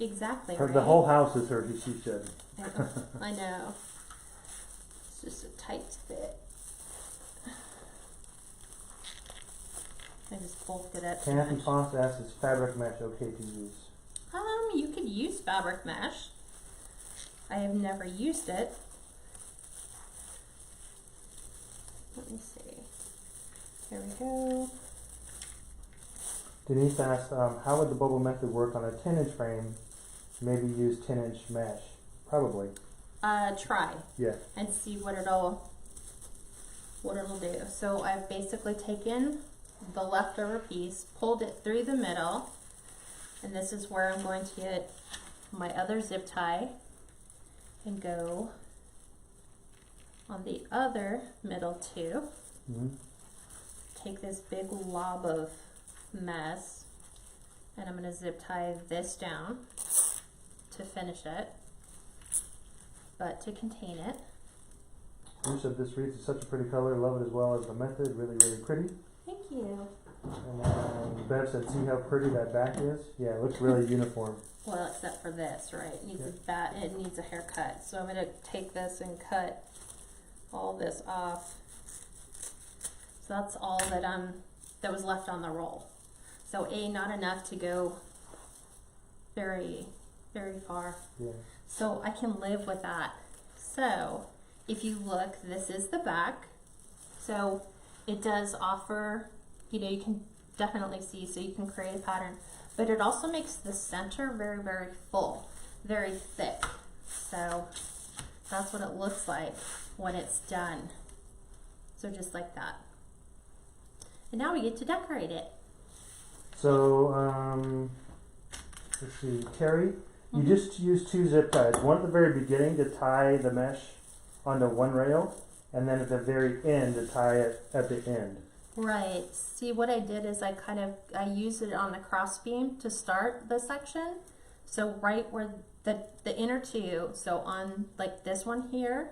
Exactly, The right? whole house is her she shed. I know. It's just a tight fit. I just bulked it up. Kathy Foss asks, is fabric mesh okay to use? You could use fabric mesh. I have never used it. Let me see. Here we go. Denise asked, how would the bubble method work on a 10-inch frame? Maybe use 10-inch mesh. Probably. Try. Yeah. And see what it'll do. So I've basically taken the leftover piece, pulled it through the middle, and this is where I'm going to get my other zip tie and go on the other middle too. Mm-hmm. Take this big lob of mess and I'm going to zip tie this down to finish it, but to contain it. You said this wreath is such a pretty color, love it as well as the method, really, really pretty. Thank you. And then Bev said, see how pretty that back is? Yeah, it looks really uniform. Well, except for this, right? It needs Yeah. it needs a haircut. So I'm going to take this and cut all this off. So that's all that was left on the roll. So not enough to go very, very far. Yeah. So I can live with that. So if you look, this is the back. So it does offer, you can definitely see, so you can create a pattern, but it also makes the center very, very full, very thick. So that's what it looks like when it's done. So just like that. And now we get to decorate it. So, let's see, Carrie, you just use 2 zip ties. One at the very beginning to tie the mesh onto one rail, and then at the very end to tie it at the end. Right. See, what I did is I used it on the cross beam to start the section. So right where the inner two, so on like this one here,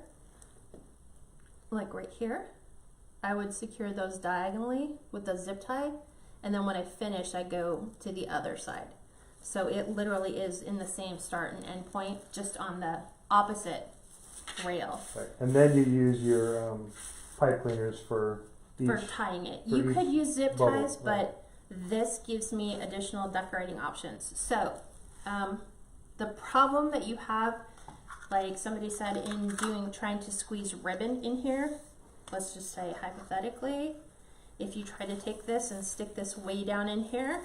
like right here, I would secure those diagonally with the zip tie, and then when I finish, I go to the other side. So it literally is in the same start and end point, just on the opposite rail. Right. And then you use your pipe cleaners for tying it. You could use zip bubble, ties, but this gives me additional decorating options. So the problem that you have, like somebody said, in trying to squeeze ribbon in here, let's just say hypothetically, if you try to take this and stick this way down in here,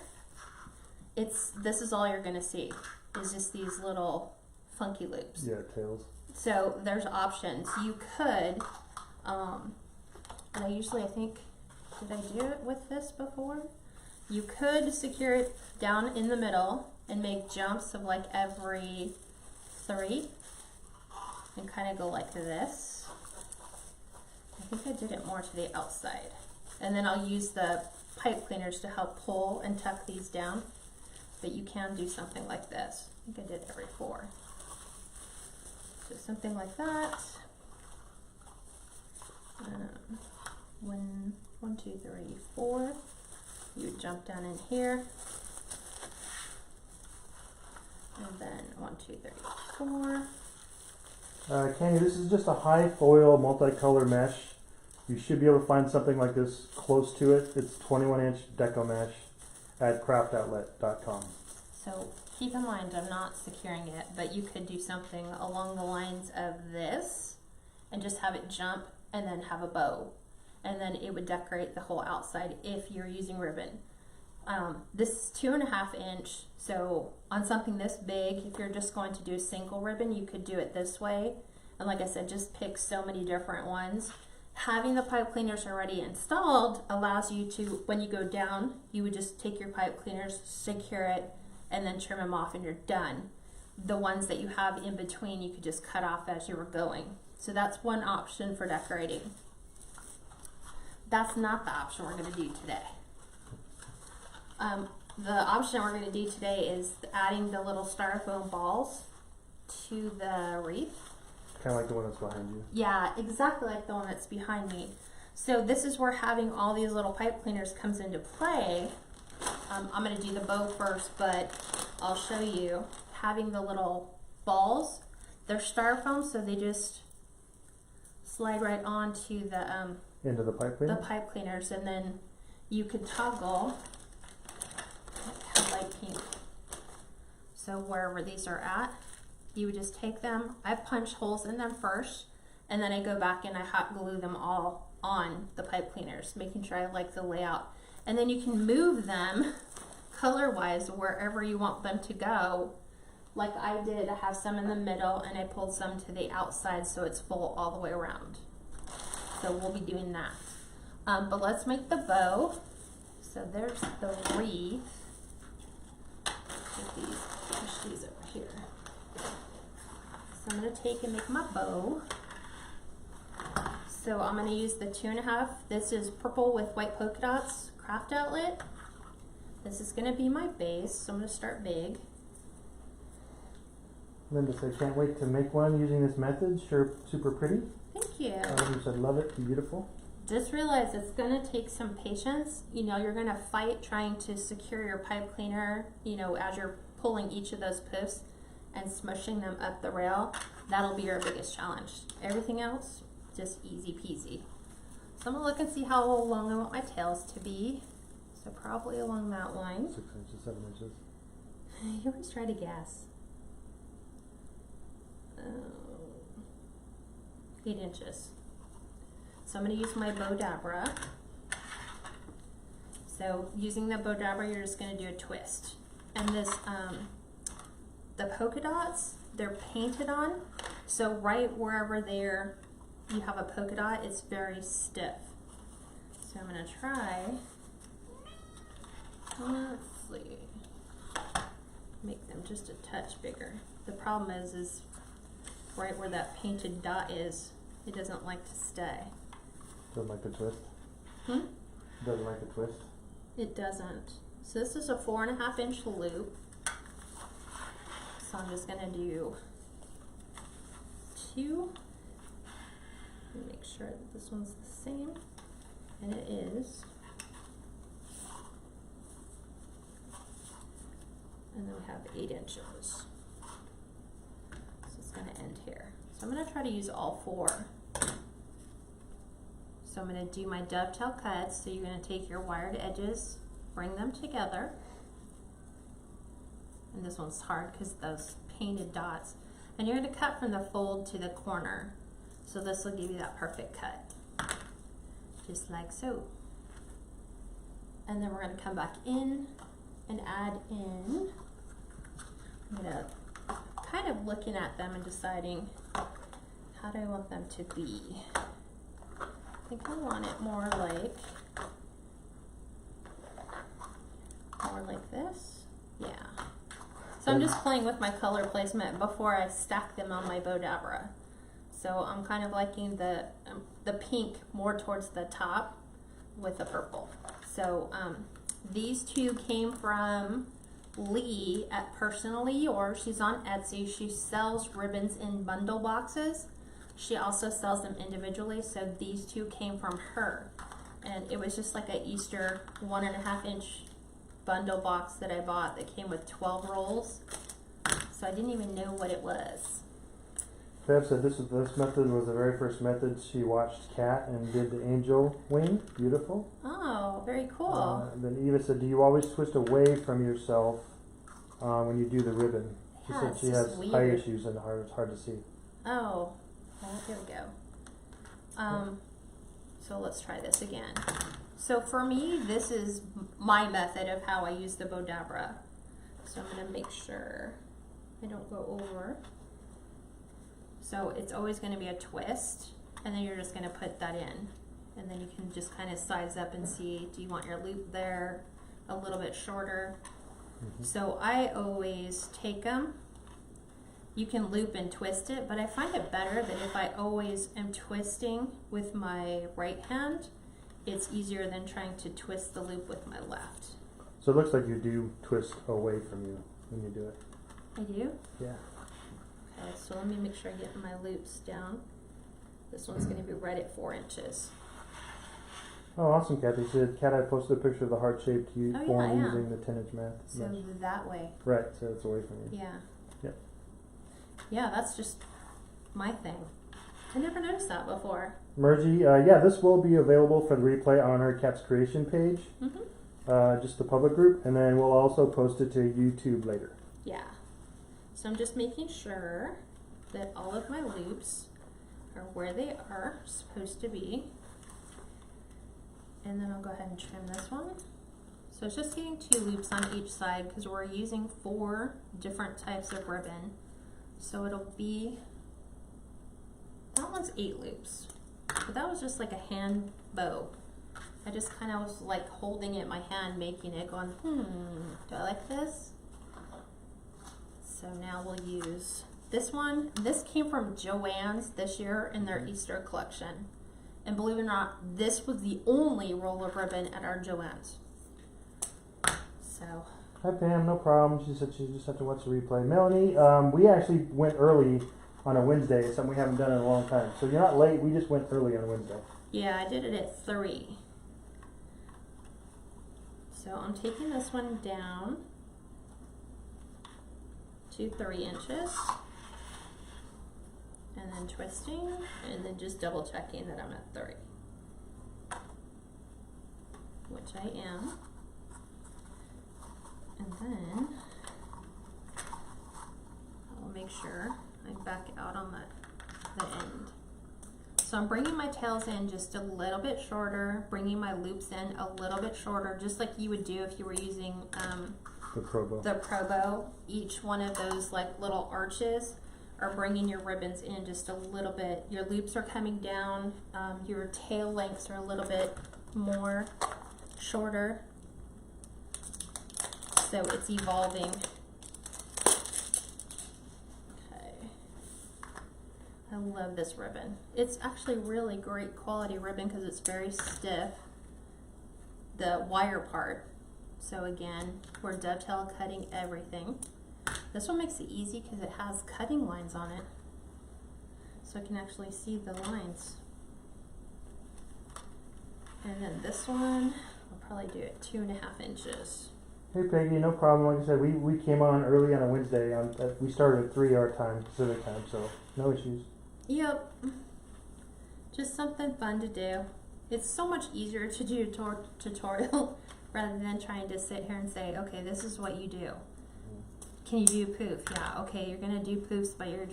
this is all you're going to see is just these little funky loops. Yeah, tails. So there's options. You could, and I think, did I do it with this before? You could secure it down in the middle and make jumps of like every 3 and kind of go like this. I think I did it more to the outside. And then I'll use the pipe cleaners to help pull and tuck these down. But you can do something like this. I think I did every 4. So something like that. 1, 2, 3, 4. You would jump down in here. And then 1, 2, 3, 4. Candy, this is just a high foil multicolor mesh. You should be able to find something like this close to it. It's 21-inch Deco mesh at craftoutlet.com. So keep in mind, I'm not securing it, but you could do something along the lines of this and just have it jump and then have a bow. And then it would decorate the whole outside if you're using ribbon. This is 2.5 inch, so on something this big, if you're just going to do a single ribbon, you could do it this way. And like I said, just pick so many different ones. Having the pipe cleaners already installed allows you to, when you go down, you would just take your pipe cleaners, secure it, and then trim them off and you're done. The ones that you have in between, you could just cut off as you were going. So that's one option for decorating. That's not the option we're going to do today. The option we're going to do today is adding the little styrofoam balls to the wreath. Kind of like the one that's behind you. Yeah, exactly like the one that's behind me. So this is where having all these little pipe cleaners comes into play. I'm going to do the bow first, but I'll show you. Having the little balls, they're styrofoam, so they just slide right onto the Into the pipe cleaner? the pipe cleaners, and then you can toggle. I have light pink. So wherever these are at, you would just take them. I punch holes in them first, and then I go back and I hot glue them all on the pipe cleaners, making sure I like the layout. And then you can move them color-wise wherever you want them to go. Like I did, I have some in the middle, and I pulled some to the outside so it's full all the way around. So we'll be doing that. But let's make the bow. So there's the wreath. Take these, push these over here. So I'm going to take and make my bow. So I'm going to use the 2.5. This is purple with white polka dots craft outlet. This is going to be my base, so I'm going to start big. Linda said, can't wait to make one using this method. Sure, super pretty. Thank you. You said, love it, beautiful. Just realize it's going to take some patience. You know, you're going to fight trying to secure your pipe cleaner, you know, as you're pulling each of those posts and smushing them up the rail. That'll be your biggest challenge. Everything else, just easy peasy. So I'm going to look and see how long I want my tails to be. So probably along that line. 6 inches, 7 inches. You always try to guess. 8 inches. So I'm going to use my bow dabra. So using the bow dabra, you're just going to do a twist. And this, the polka dots, they're painted on. So right wherever there you have a polka dot, it's very stiff. So I'm going to try, let's see, make them just a touch bigger. The problem is right where that painted dot is, it doesn't like to stay. Doesn't like the twist? Hmm? Doesn't like the twist? It doesn't. So this is a 4.5 inch loop. So I'm just gonna do 2. Make sure that this one's the same, and it is. And then we have 8 inches. So it's gonna end here. So I'm gonna try to use all 4. So I'm going to do my dovetail cuts. So you're going to take your wired edges, bring them together. And this one's hard because those painted dots. And you're going to cut from the fold to the corner. So this will give you that perfect cut. Just like so. And then we're going to come back in and add in. I'm going to kind of looking at them and deciding how do I want them to be. I think I want it more like this. Yeah. So I'm just playing with my color placement before I stack them on my bow dabra. So I'm kind of liking the pink more towards the top with the purple. So these 2 came from Lee at Personally Yours. She's on Etsy. She sells ribbons in bundle boxes. She also sells them individually, so these 2 came from her. And it was just like a Easter 1.5 inch bundle box that I bought that came with 12 rolls. So I didn't even know what it was. Bev said this method was the very first method she watched Kat and did the angel wing. Beautiful. Oh, very cool. Then Eva said, do you always twist away from yourself when you do the ribbon? She Yeah, said it's she just has weird. eye issues and it's hard to see. Oh, well, here we go. So let's try this again. So for me, this is my method of how I use the bow dabra. So I'm going to make sure I don't go over. So it's always going to be a twist, and then you're just going to put that in. And then you can just kind of size up and see, do you want your loop there a little bit shorter? So I always take them. You can loop and twist it, but I find it better that if I always am twisting with my right hand, it's easier than trying to twist the loop with my left. So it looks like you do twist away from you when you do it. I do? Yeah. Okay, so let me make sure I get my loops down. This one's going to be right at 4 inches. Oh, awesome, Kathy. She said, Kat, I posted a picture of the heart-shaped yeah, form yeah. using the 10-inch mesh. So that way. Right, so it's away from you. Yeah. Yep. Yeah, that's just my thing. I never noticed that before. Mergy, yeah, this will be available for the replay on our Cat's Creation page, just the public group, and then we'll also post it to YouTube later. Yeah. So I'm just making sure that all of my loops are where they are supposed to be. And then I'll go ahead and trim this one. So it's just getting 2 loops on each side because we're using 4 different types of ribbon. So it'll be, that one's 8 loops. But that was just like a hand bow. I just kind of was like holding it in my hand, making it, going, do I like this? So now we'll use this one. This came from Joann's this year in their Easter collection. And believe it or not, this was the only roll of ribbon at our Joann's. So. Hi Pam, no problem. She said she just had to watch the replay. Melanie, we actually went early on a Wednesday, something we haven't done in a long time. So you're not late, we just went early on a Wednesday. Yeah, I did it at 3. So I'm taking this one down to 3 inches. And then twisting, and then just double checking that I'm at 3. Which I am. And then I'll make sure I back out on the end. So I'm bringing my tails in just a little bit shorter, bringing my loops in a little bit shorter, just like you would do if you were using the Pro Bow. The Pro Bow. Each one of those like little arches are bringing your ribbons in just a little bit. Your loops are coming down, your tail lengths are a little bit more shorter. So it's evolving. Okay. I love this ribbon. It's actually really great quality ribbon because it's very stiff. The wire part. So again, we're dovetail cutting everything. This one makes it easy because it has cutting lines on it. So I can actually see the lines. And then this one, I'll probably do it 2.5 inches. Hey Peggy, no problem. Like I said, we came on early on a Wednesday. We started at 3 our time, Pacific time, so no issues. Yep. Just something fun to do. It's so much easier to do a tutorial rather than trying to sit here and say, okay, this is what you do. Can you do poof? Yeah, okay, you're gonna do poofs, but you're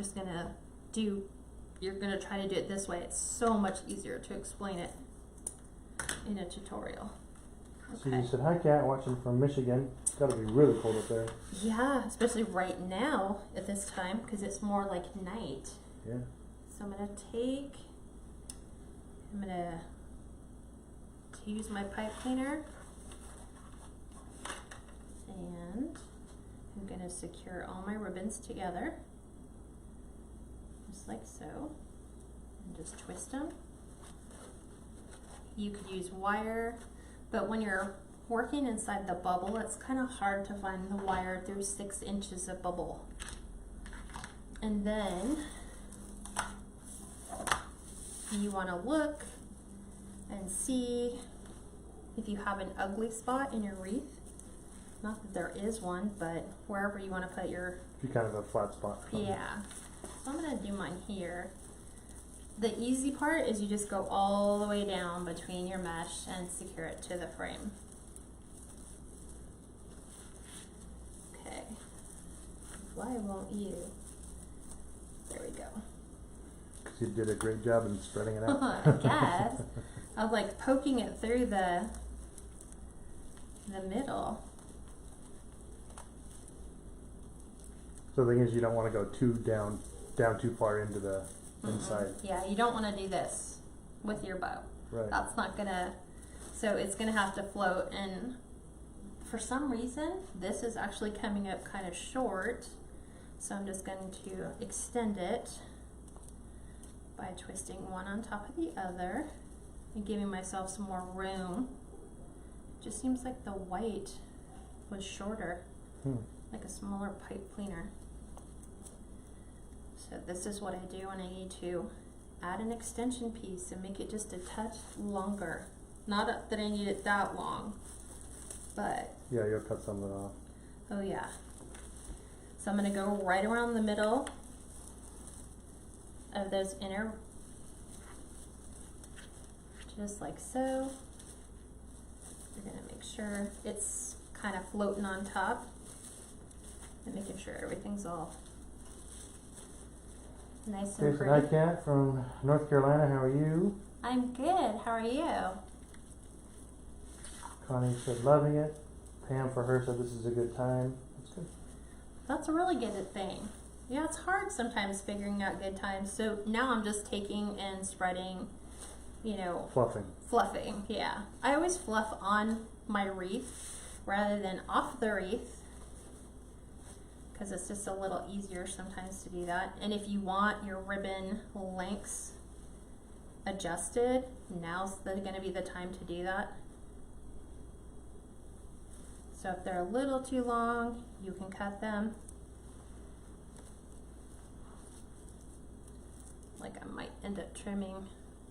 gonna try to do it this way. It's so much easier to explain it in a tutorial. So you said, hi Kat, watching from Michigan. It's gotta be really cold up there. Yeah, especially right now at this time, because it's more like night. Yeah. So I'm gonna use my pipe cleaner, and I'm going to secure all my ribbons together, just like so, and just twist them. You could use wire, but when you're working inside the bubble, it's kind of hard to find the wire through 6 inches of bubble. And then you want to look and see if you have an ugly spot in your wreath. Not that there is one, but wherever you want to put your... If you kind of a flat spot. Yeah. So I'm going to do mine here. The easy part is you just go all the way down between your mesh and secure it to the frame. Okay. Why won't you? There we go. Because you did a great job in spreading it out. I guess. I was like poking it through the middle. So the thing is, you don't want to go too down too far into the inside. Yeah, you don't want to do this with your bow. Right. That's not gonna, so it's gonna have to float, and for some reason, this is actually coming up kind of short, so I'm just going to extend it by twisting one on top of the other and giving myself some more room. It just seems like the white was shorter, like a smaller pipe cleaner. So this is what I do when I need to add an extension piece and make it just a touch longer. Not that I need it that long, but Yeah, you'll cut some of it off. oh yeah. So I'm going to go right around the middle of those inner, just like so. You're going to make sure it's kind of floating on top and making sure everything's all nice and Okay, so hi pretty. Kat from North Carolina, how are you? I'm good. How are you? Connie said loving it. Pam for her said this is a good time. That's good. That's a really good thing. Yeah, it's hard sometimes figuring out good times. So now I'm just taking and spreading, you know, fluffing. Yeah. I always fluff on my wreath rather than off the wreath, because it's just a little easier sometimes to do that. And if you want your ribbon lengths adjusted, now's going to be the time to do that. So if they're a little too long, you can cut them. Like I might end up trimming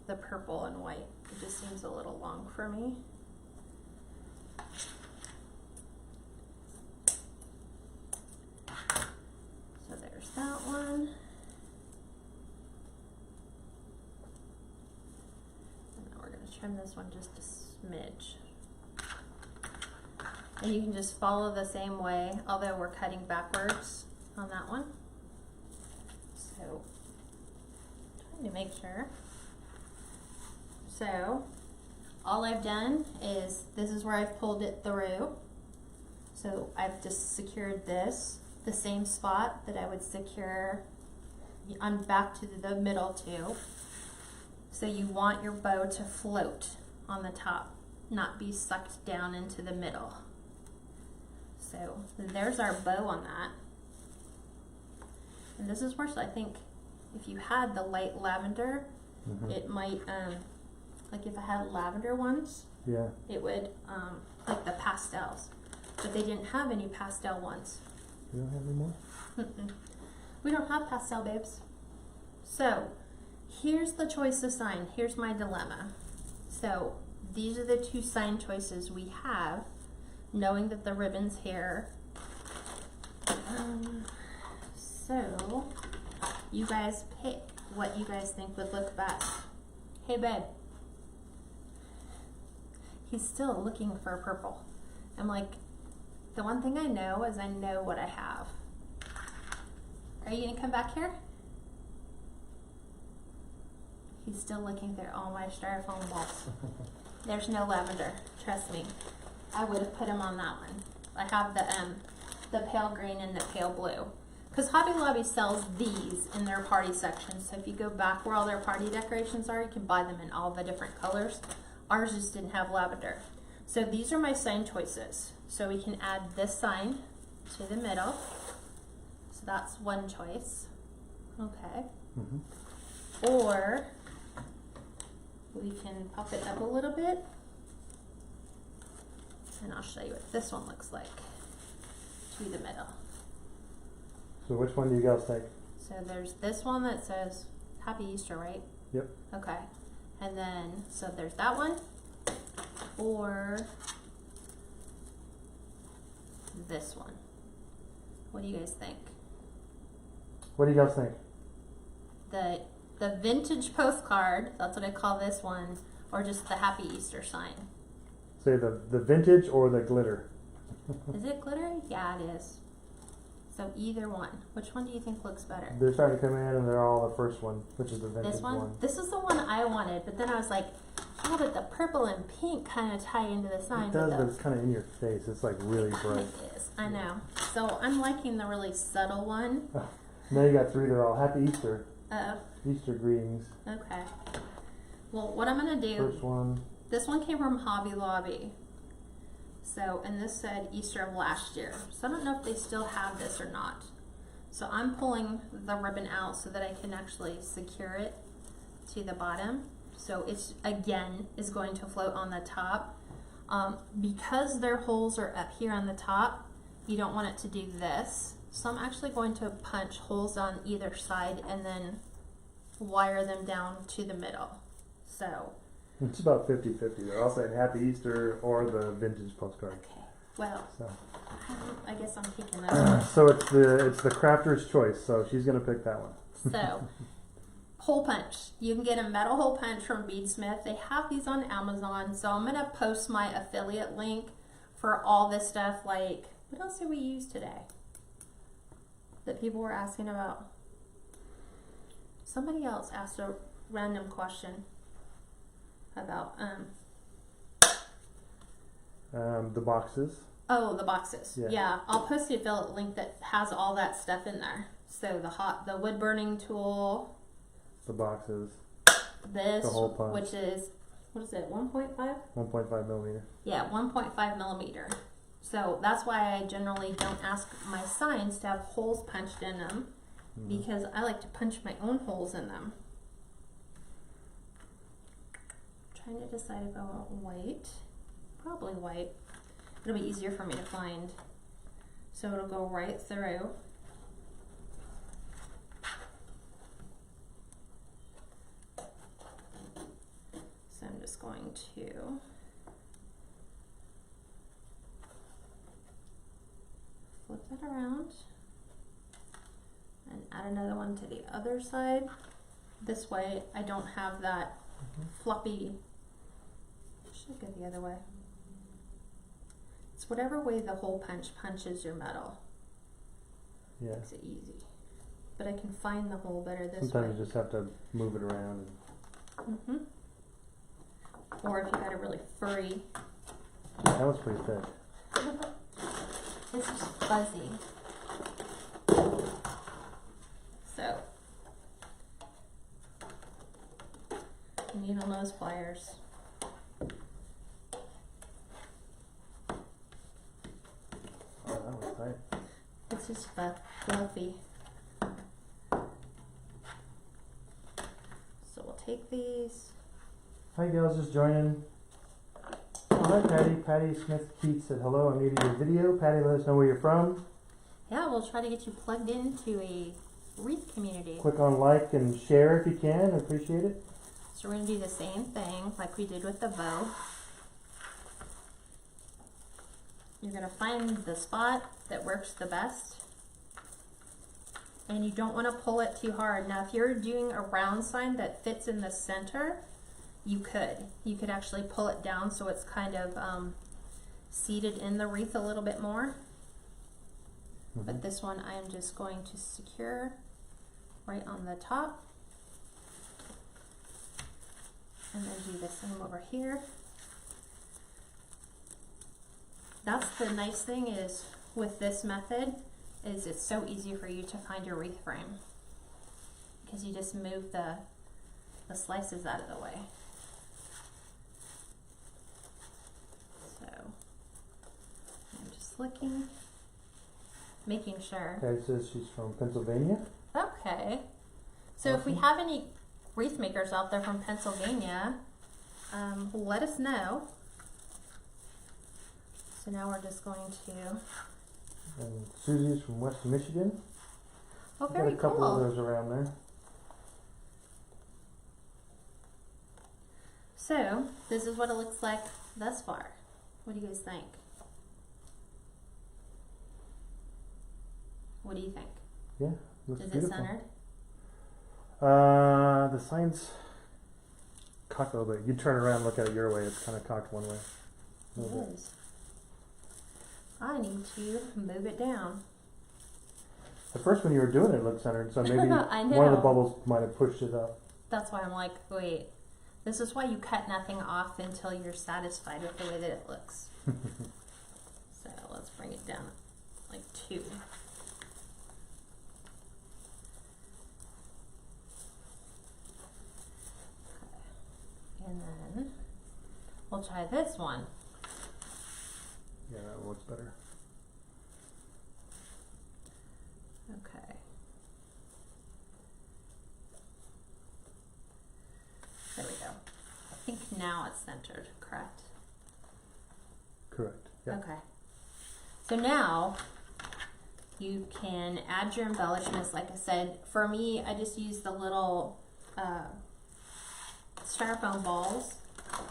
the purple and white. It just seems a little long for me. So there's that one. And now we're going to trim this one just a smidge. And you can just follow the same way, although we're cutting backwards on that one. So, trying to make sure. So, all I've done is, this is where I've pulled it through. So, I've just secured this, the same spot that I would secure on back to the middle too. So you want your bow to float on the top, not be sucked down into the middle. So there's our bow on that. And this is where I think if you had the light lavender, it might, like if I had lavender ones, yeah, it would, like the pastels. But they didn't have any pastel ones. You don't have any more? We don't have pastel, babes. So here's the choice of sign. Here's my dilemma. So these are the two sign choices we have, knowing that the ribbon's here. So you guys pick what you guys think would look best. Hey babe. He's still looking for purple. I'm like, the one thing I know is I know what I have. Are you gonna come back here? He's still looking through all my styrofoam balls. There's no lavender, trust me. I would have put him on that one. I have the pale green and the pale blue. Because Hobby Lobby sells these in their party section. So if you go back where all their party decorations are, you can buy them in all the different colors. Ours just didn't have lavender. So these are my sign choices. So we can add this sign to the middle. So that's one choice. Okay. Or we can pop it up a little bit. And I'll show you what this one looks like to the middle. So which one do you guys think? So there's this one that says Happy Easter, right? Yep. Okay. And then, so there's that one. Or this one. What do you guys think? What do you guys think? The vintage postcard, that's what I call this one, or just the Happy Easter sign. Say the vintage or the glitter? Is it glittery? Yeah, it is. So either one. Which one do you think looks better? They're starting to come in and they're all the first one, which is the vintage This one? This is the one I wanted, but then I was like, yeah, but the purple and pink kind of tie into the sign. It does, but it's kind of in your face. It's like really bright. It is, I know. So I'm liking the really subtle one. Now you got three. They're all Happy Easter. Easter greetings. Okay. Well, what I'm going to do, First one. This one came from Hobby Lobby. So, and this said Easter of last year. So I don't know if they still have this or not. So I'm pulling the ribbon out so that I can actually secure it to the bottom. So it's, again, is going to float on the top. Because their holes are up here on the top, you don't want it to do this. So I'm actually going to punch holes on either side and then wire them down to the middle. So It's about 50-50. They're all saying Happy Easter or the vintage postcard. Okay. Well, So, I guess I'm picking that one. so it's the crafter's choice. So she's gonna pick that one. So, hole punch. You can get a metal hole punch from Beadsmith. They have these on Amazon. So I'm gonna post my affiliate link for all this stuff. Like, what else did we use today that people were asking about? Somebody else asked a random question about The boxes. oh, the boxes. Yeah. Yeah, I'll post the affiliate link that has all that stuff in there. So the wood burning tool, The boxes. this, The hole punch. which is, what is it, 1.5? 1.5 millimeter. Yeah, 1.5 millimeter. So that's why I generally don't ask my signs to have holes punched in them, because I like to punch my own holes in them. Trying to decide if I want white. Probably white. It'll be easier for me to find. So it'll go right through. So I'm just going to flip that around and add another one to the other side. This way I don't have that floppy. Should go the other way. It's whatever way the hole punch punches your metal. Yeah. Makes it easy. But I can find the hole better this Sometimes way. you just have to move it around. Or if you got a really furry. That was pretty thick. This is fuzzy. So, needle nose pliers. Oh, that was tight. It's just fluffy. So we'll take these. Hi, gals, just joining. Oh, hi, Patty. Patty Smith Keats said hello. I'm new to your video. Patty, let us know where you're from. Yeah, we'll try to get you plugged into a wreath community. Click on like and share if you can. I appreciate it. So we're going to do the same thing like we did with the bow. You're going to find the spot that works the best. And you don't want to pull it too hard. Now, if you're doing a round sign that fits in the center, you could. You could actually pull it down so it's kind of seated in the wreath a little bit more. But this one I am just going to secure right on the top. And then do the same over here. That's the nice thing is with this method is it's so easy for you to find your wreath frame because you just move the slices out of the way. So I'm just looking, making sure. Patty says she's from Pennsylvania. Okay. So if we have any wreath makers out there from Pennsylvania, let us know. So now we're just going to. And Susie's from West Michigan. Oh, Got very a couple cool. of those around there. So this is what it looks like thus far. What do you guys think? What do you think? Yeah, looks Is it beautiful. centered? The sign's cocked a little bit. You turn around and look at it your way. It's kind of cocked one way. A It little bit. is. I need to move it down. At first when you were doing it, it looked centered, so maybe I one of the know. bubbles might have pushed it up. That's why I'm like, wait. This is why you cut nothing off until you're satisfied with the way that it looks. So let's bring it down like 2. Okay. And then we'll try this one. Yeah, that looks better. Okay. There we go. I think now it's centered, correct? Correct. Yeah. Okay. So now you can add your embellishments. Like I said, for me, I just use the little styrofoam balls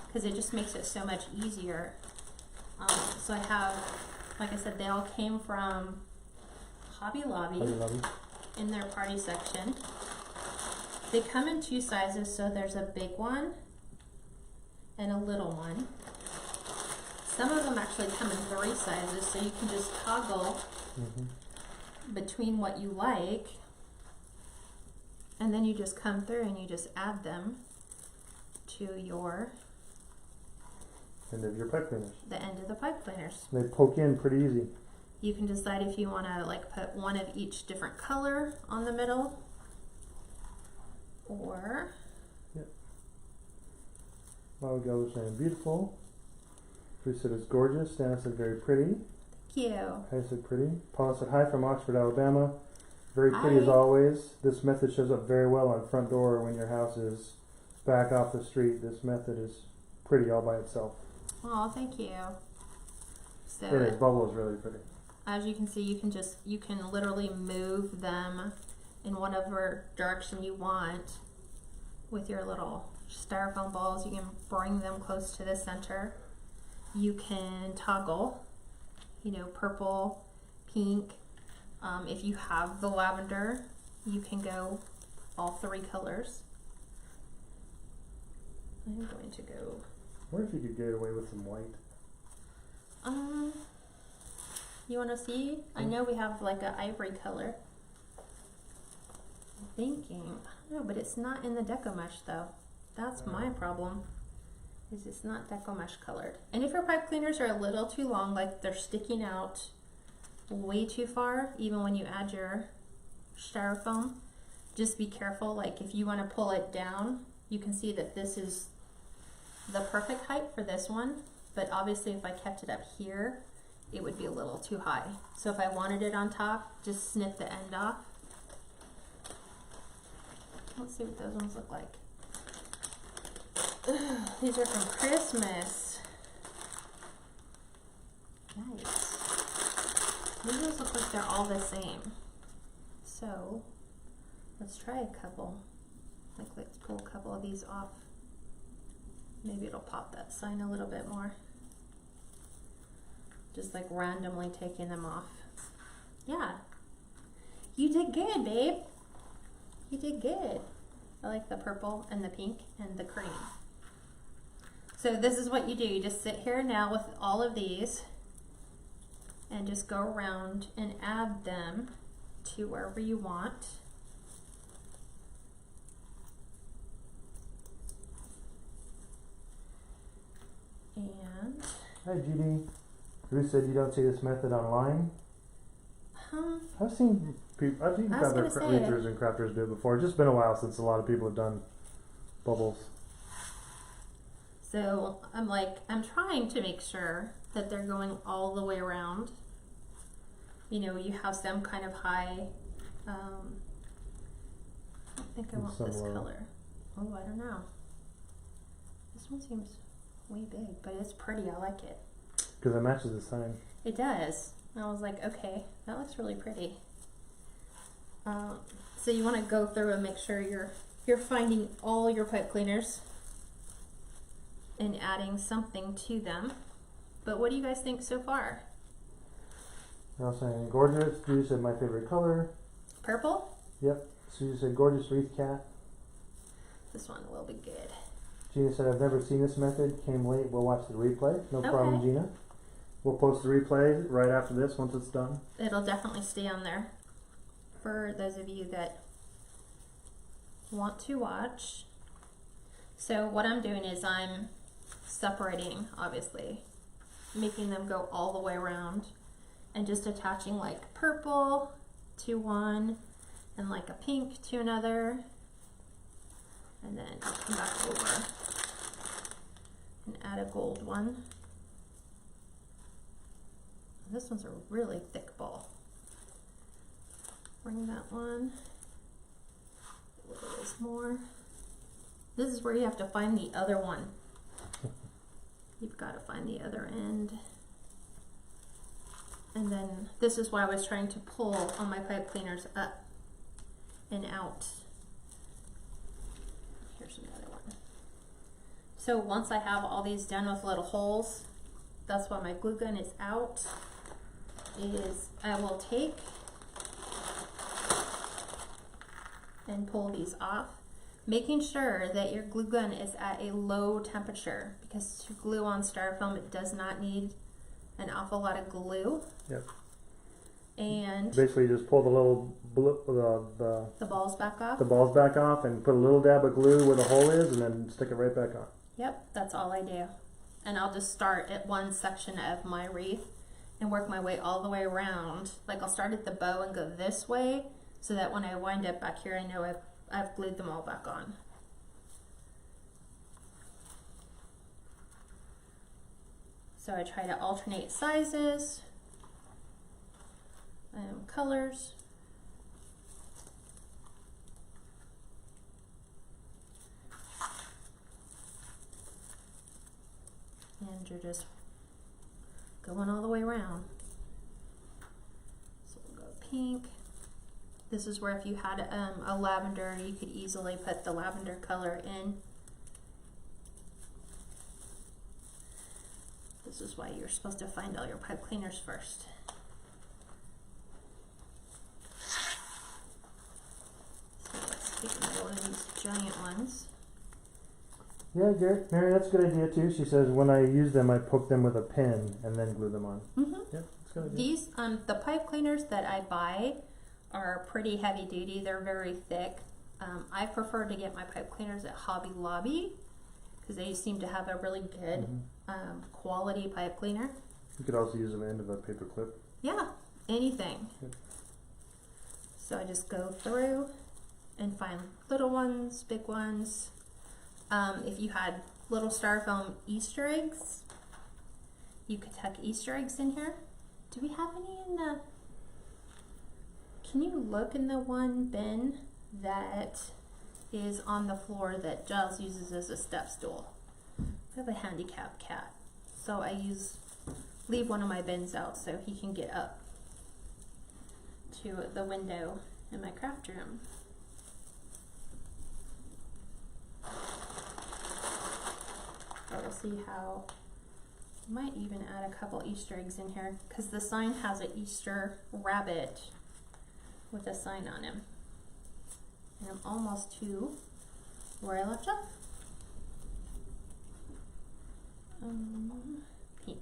because it just makes it so much easier. So I have, like I said, they all came from Hobby Lobby in their party section. They come in 2 sizes, so there's a big one and a little one. Some of them actually come in 3 sizes, so you can just toggle between what you like, and then you just come through and you just add them to your end of your pipe cleaners. The end of the pipe cleaners. They poke in pretty easy. You can decide if you want to like put one of each different color on the middle, or Molly was saying beautiful. Bruce said it's gorgeous. Dana said very pretty. Thank you. I said pretty. Paula said hi from Oxford, Alabama. Very pretty as always. This method shows up very well on front door when your house is back off the street. This method is pretty all by itself. Oh, thank you. So it is. Bubble is really pretty. As you can see, you can literally move them in whatever direction you want with your little styrofoam balls. You can bring them close to the center. You can toggle, you know, purple, pink. If you have the lavender, you can go all 3 colors. I'm going to go. I wonder if you could get away with some white. You want to see? I know we have like an ivory color. I'm thinking, no, but it's not in the Deco mesh though. That's my problem. Is it's not Deco mesh colored. And if your pipe cleaners are a little too long, like they're sticking out way too far, even when you add your styrofoam, just be careful. Like if you want to pull it down, you can see that this is the perfect height for this one, but obviously if I kept it up here, it would be a little too high. So if I wanted it on top, just snip the end off. Let's see what those ones look like. Ugh, these are from Christmas. Nice. These look like they're all the same. So let's try a couple. Like let's pull a couple of these off. Maybe it'll pop that sign a little bit more. Just like randomly taking them off. Yeah. You did good, babe. You did good. I like the purple and the pink and the cream. So this is what you do. You just sit here now with all of these and just go around and add them to wherever you want. And hi Judy. Ruth said you don't see this method online. I've seen wreathers and crafters do it before. It's just been a while since a lot of people have done bubbles. So I'm trying to make sure that they're going all the way around. You know, you have some kind of high, I think I want this color. Oh, I don't know. This one seems way big, but it's pretty. I like it. Because it matches the sign. It does. I was like, okay, that looks really pretty. So you want to go through and make sure you're finding all your pipe cleaners and adding something to them. But what do you guys think so far? They're all saying gorgeous. Judy said my favorite color. Purple? Yep. Susie said gorgeous wreath cat. This one will be good. Gina said I've never seen this method. Came late. We'll watch the replay. No problem, Gina. We'll post the replay right after this once it's done. It'll definitely stay on there for those of you that want to watch. So what I'm doing is I'm separating, obviously, making them go all the way around and just attaching like purple to one and like a pink to another, and then I'll come back over and add a gold one. This one's a really thick ball. Bring that one a little bit more. This is where you have to find the other one. You've got to find the other end. And then this is why I was trying to pull on my pipe cleaners up and out. Here's another one. So once I have all these done with little holes, that's why my glue gun is out, is I will take and pull these off, making sure that your glue gun is at a low temperature, because to glue on styrofoam, it does not need an awful lot of glue. Yep. And Basically, just pull the little the balls back off. the balls back off and put a little dab of glue where the hole is, and then stick it right back on. Yep, that's all I do. And I'll just start at one section of my wreath and work my way all the way around. Like I'll start at the bow and go this way, so that when I wind up back here, I know I've glued them all back on. So I try to alternate sizes, colors. And you're just going all the way around. So we'll go pink. This is where if you had a lavender, you could easily put the lavender color in. This is why you're supposed to find all your pipe cleaners first. So let's take another one of these giant ones. Yeah, Mary, that's a good idea too. She says when I use them, I poke them with a pin and then glue them on. Mm-hmm. Yep, that's a good idea. These, the pipe cleaners that I buy are pretty heavy duty. They're very thick. I prefer to get my pipe cleaners at Hobby Lobby because they seem to have a really good quality pipe cleaner. You could also use the end of a paper clip. Yeah, anything. Yep. So I just go through and find little ones, big ones. If you had little styrofoam Easter eggs, you could tuck Easter eggs in here. Do we have any in the... Can you look in the one bin that is on the floor that Giles uses as a step stool? I have a handicapped cat, so I leave one of my bins out so he can get up to the window in my craft room. So we'll see how, might even add a couple Easter eggs in here because the sign has an Easter rabbit with a sign on him. And I'm almost to where I left off. Pink.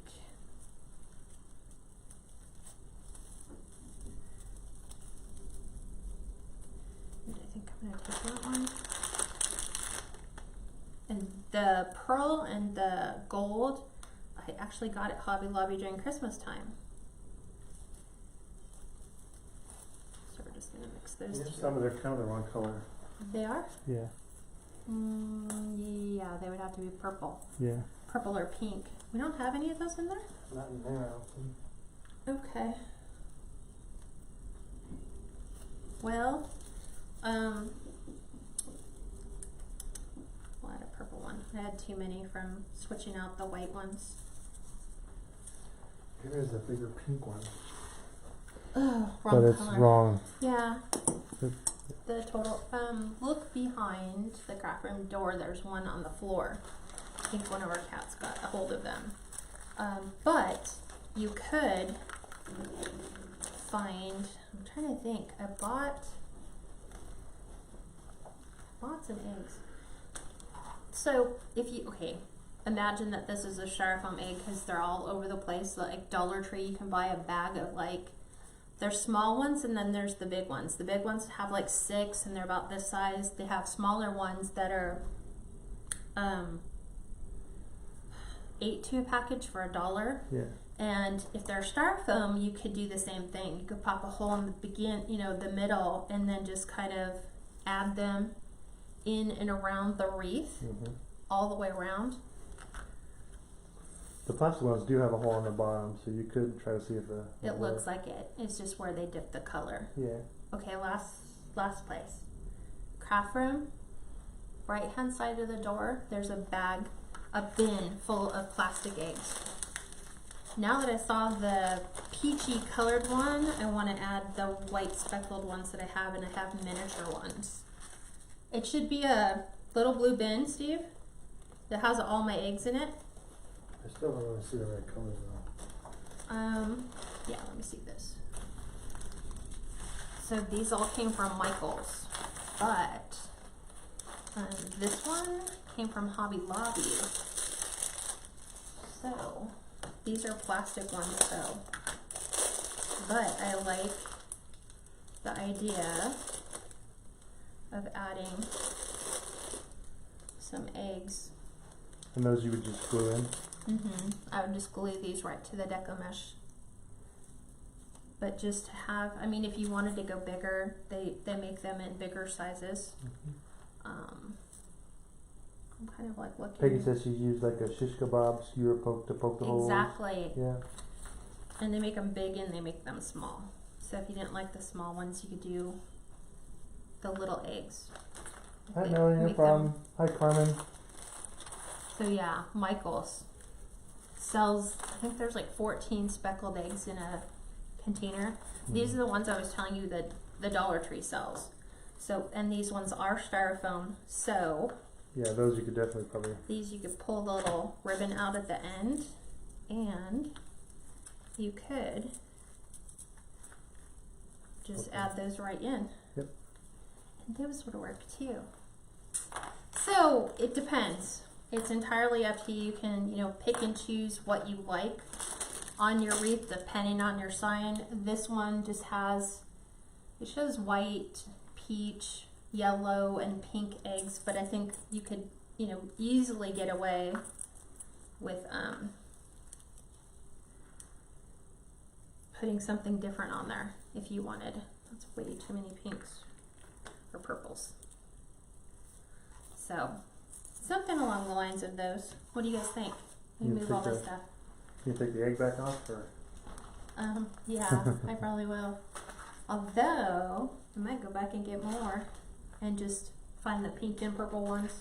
And I think I'm gonna take that one. And the pearl and the gold, I actually got at Hobby Lobby during Christmas time. So we're just gonna mix those two. Some of they're kind of the wrong color. They are? Yeah. Yeah, they would have to be purple. Yeah. Purple or pink. We don't have any of those in there? Not in there, I don't think. Okay. Well, we'll add a purple one. I had too many from switching out the white ones. There's a bigger pink one. Oh, wrong But it's color. wrong. Yeah. The total, look behind the craft room door, there's one on the floor. I think one of our cats got a hold of them. But you could find, I'm trying to think, I bought some eggs. So if you, okay, imagine that this is a styrofoam egg because they're all over the place. Like Dollar Tree, you can buy a bag of like, there's small ones and then there's the big ones. The big ones have like 6 and they're about this size. They have smaller ones that are 8 to a package for $1. Yeah. And if they're styrofoam, you could do the same thing. You could pop a hole in the middle, and then just kind of add them in and around the wreath, all the way around. The plastic ones do have a hole on the bottom, so you could try to see if it looks like it. It's just where they dip the color. Yeah. Okay, last place. Craft room, right hand side of the door, there's a bin full of plastic eggs. Now that I saw the peachy colored one, I want to add the white speckled ones that I have, and I have miniature ones. It should be a little blue bin, Steve. It has all my eggs in it. I still don't really see the right colors though. Yeah, let me see this. So these all came from Michael's, but this one came from Hobby Lobby. So these are plastic ones though. But I like the idea of adding some eggs. And those you would just glue in? I would just glue these right to the Deco mesh. But just to have, I mean, if you wanted to go bigger, they make them in bigger sizes. I'm kind of like looking. Peggy says she used like a shish kebab skewer poke to poke the holes. Exactly. Yeah. And they make them big and they make them small. So if you didn't like the small ones, you could do the little eggs. Hi Melanie, no problem. Hi Carmen. So yeah, Michael's sells, I think there's like 14 speckled eggs in a container. These are the ones I was telling you that the Dollar Tree sells. So, and these ones are styrofoam. So yeah, those you could definitely probably. These you could pull the little ribbon out at the end, and you could just add those right in. Yep. And those would work too. So it depends. It's entirely up to you. You can, you know, pick and choose what you like on your wreath depending on your sign. This one just has, it shows white, peach, yellow, and pink eggs, but I think you could, you know, easily get away with putting something different on there if you wanted. That's way too many pinks or purples. So something along the lines of those. What do you guys think? We move all this stuff. Can you take the egg back off, or? Yeah, I probably will. Although I might go back and get more and just find the pink and purple ones.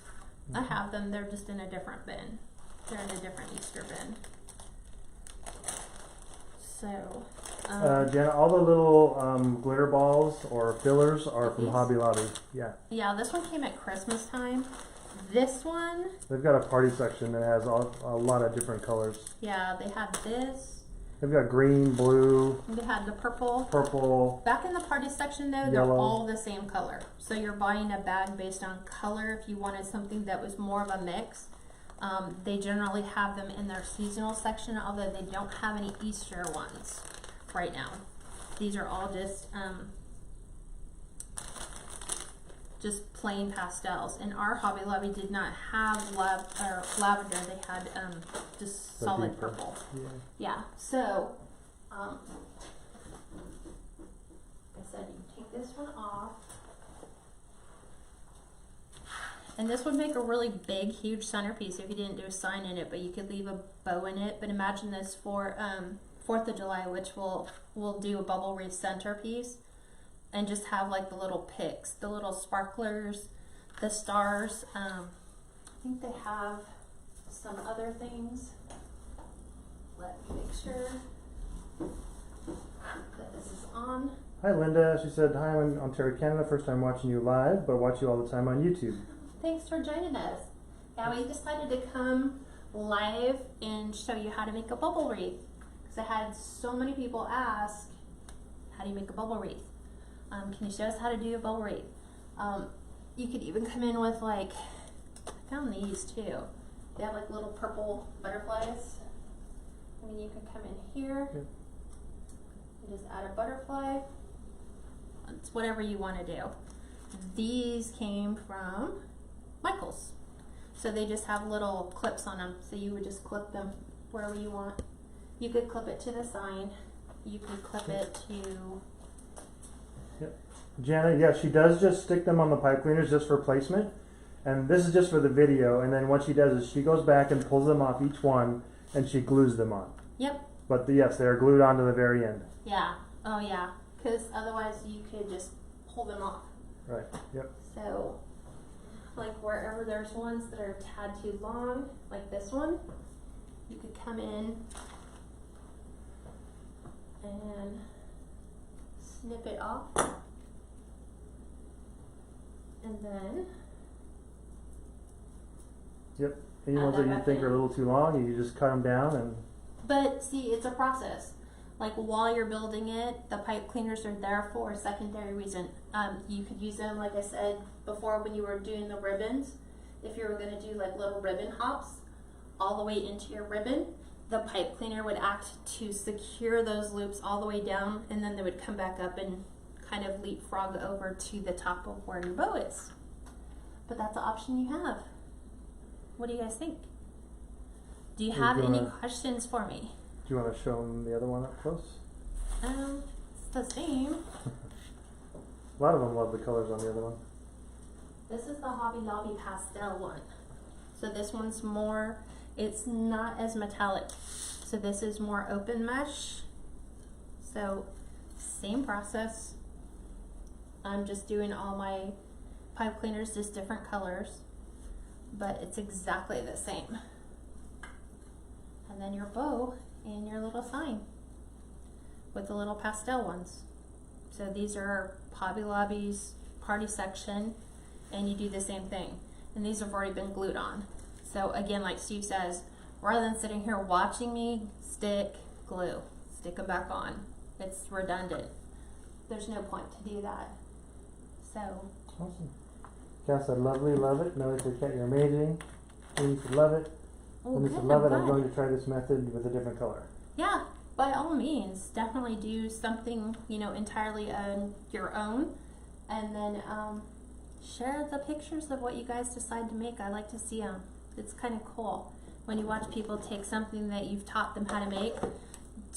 I have them. They're just in a different bin. They're in a different Easter bin. So, Jenna, all the little glitter balls or fillers are from Hobby Lobby. Yeah. Yeah, this one came at Christmas time. This one, they've got a party section that has a lot of different colors. yeah, they had this. They've got green, blue. They had the purple. Purple. Back in the party section though, they're all the same color. So you're buying a bag based on color. If you wanted something that was more of a mix, they generally have them in their seasonal section, although they don't have any Easter ones right now. These are all just plain pastels. And our Hobby Lobby did not have lavender. They had just solid purple. Yeah. So, like I said, you take this one off. And this would make a really big, huge centerpiece if you didn't do a sign in it, but you could leave a bow in it. But imagine this for 4th of July, which we'll do a bubble wreath centerpiece, and just have like the little picks, the little sparklers, the stars. I think they have some other things. Let me make sure that this is on. Hi Linda, she said, hi, I'm in Ontario, Canada, first time watching you live, but watch you all the time on YouTube. Thanks for joining us. Yeah, we decided to come live and show you how to make a bubble wreath, because I had so many people ask, how do you make a bubble wreath? Can you show us how to do a bubble wreath? You could even come in with like, I found these too. They have like little purple butterflies. I mean, you could come in here and just add a butterfly. It's whatever you want to do. These came from Michael's. So they just have little clips on them. So you would just clip them wherever you want. You could clip it to the sign. You could clip it to... Yep. Janet, yeah, she does just stick them on the pipe cleaners just for placement. And this is just for the video. And then what she does is she goes back and pulls them off each one and she glues them on. Yep. But yes, they're glued on to the very end. Yeah. Oh yeah. Because otherwise you could just pull them off. Right. Yep. So, like wherever there's ones that are a tad too long, like this one, you could come in and snip it off. And then Yep. Any Add ones that that you back think in. are a little too long, you just cut them down and. But see, it's a process. Like while you're building it, the pipe cleaners are there for a secondary reason. You could use them, like I said before, when you were doing the ribbons. If you were going to do like little ribbon hops all the way into your ribbon, the pipe cleaner would act to secure those loops all the way down, and then they would come back up and kind of leapfrog over to the top of where your bow is. But that's the option you have. What do you guys think? Do you have any questions for me? Do you want to show them the other one up close? It's the same. A lot of them love the colors on the other one. This is the Hobby Lobby pastel one. So this one's more, it's not as metallic. So this is more open mesh. So same process. I'm just doing all my pipe cleaners, just different colors, but it's exactly the same. And then your bow and your little sign with the little pastel ones. So these are Hobby Lobby's party section, and you do the same thing. And these have already been glued on. So again, like Steve says, rather than sitting here watching me stick glue, stick them back on. It's redundant. There's no point to do that. So. Awesome. Kat said, lovely, love it. Melly said, Kat, you're amazing. Amy said, love it. Amy said, love it. I'm going to try this method with a different color. Yeah, by all means, definitely do something, you know, entirely on your own. And then share the pictures of what you guys decide to make. I like to see them. It's kind of cool when you watch people take something that you've taught them how to make.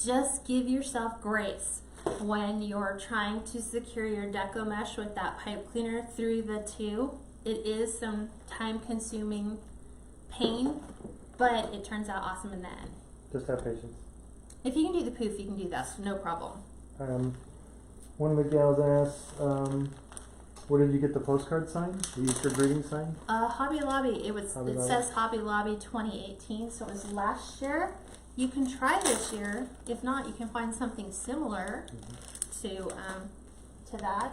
Just give yourself grace when you're trying to secure your Deco mesh with that pipe cleaner through the two. It is some time-consuming pain, but it turns out awesome in the end. Just have patience. If you can do the poof, you can do that, so no problem. One of the gals asked, where did you get the postcard sign? The Easter greeting sign? Hobby Lobby. It Lobby. says Hobby Lobby 2018, so it was last year. You can try this year. If not, you can find something similar to that.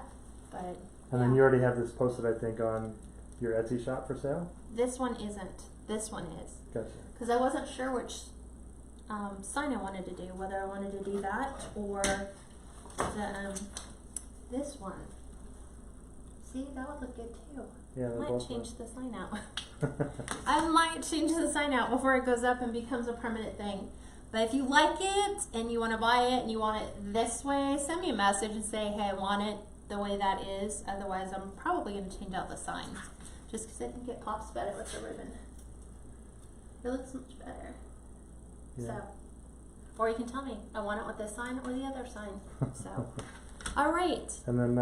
But and then you already have this posted, I think, on your Etsy shop for sale? This one isn't. This one is. Gotcha. Because I wasn't sure which sign I wanted to do, whether I wanted to do that or the this one. See, that would look good too. Yeah, I might change the sign out. I might change the sign out before it goes up and becomes a permanent thing. But if you like it and you want to buy it and you want it this way, send me a message and say, hey, I want it the way that is. Otherwise, I'm probably going to change out the sign. Just because I think it pops better with the ribbon. It looks much better. Yeah. So, or you can tell me, I want it with this sign or the other sign. So, all right. And then,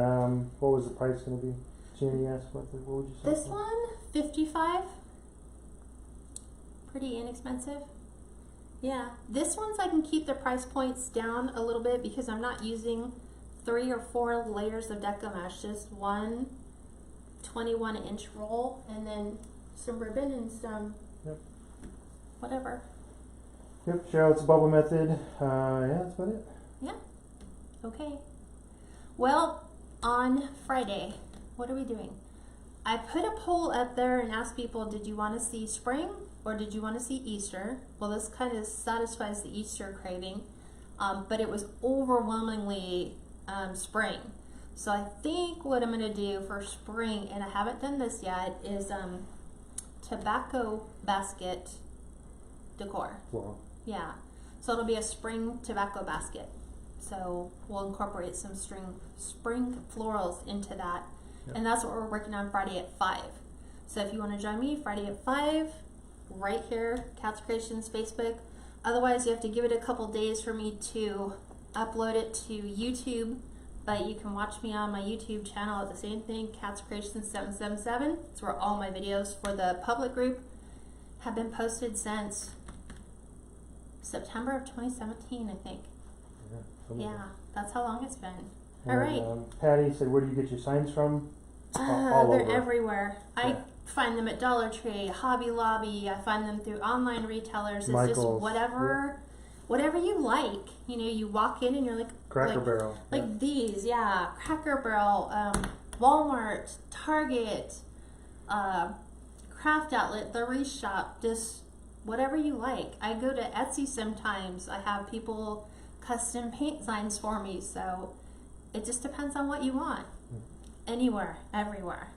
what was the price going to be? Jenny asked, what would you say? This one, $55. Pretty inexpensive. Yeah, this one's I can keep the price points down a little bit because I'm not using 3 or 4 layers of Deco mesh, just one 21-inch roll and then some ribbon and some whatever. Yep, Cheryl, it's a bubble method. Yeah, that's about it. Yeah. Okay. Well, on Friday, what are we doing? I put a poll up there and asked people, did you want to see spring or did you want to see Easter? Well, this kind of satisfies the Easter craving, but it was overwhelmingly spring. So I think what I'm going to do for spring, and I haven't done this yet, is tobacco basket decor. Wow. Yeah, so it'll be a spring tobacco basket. So we'll incorporate some spring florals into that. Yep. And that's what we're working on Friday at 5. So if you want to join me Friday at 5, right here, Kats Creations Facebook. Otherwise, you have to give it a couple days for me to upload it to YouTube. But you can watch me on my YouTube channel at the same thing, KatsCreationsNMore. It's where all my videos for the public group have been posted since September of 2017, I think. Yeah, that's how long it's been. All right. Patty said, where do you get your signs from? All they're over. Everywhere. Yeah. I find them at Dollar Tree, Hobby Lobby. I find them through online retailers. It's Michael's, just whatever you like. You know, you walk in and you're like Cracker Barrel. Like these, yeah. Cracker Barrel, Walmart, Target, craft outlet, the wreath shop, just whatever you like. I go to Etsy sometimes. I have people custom paint signs for me, so it just depends on what you want. Anywhere, everywhere.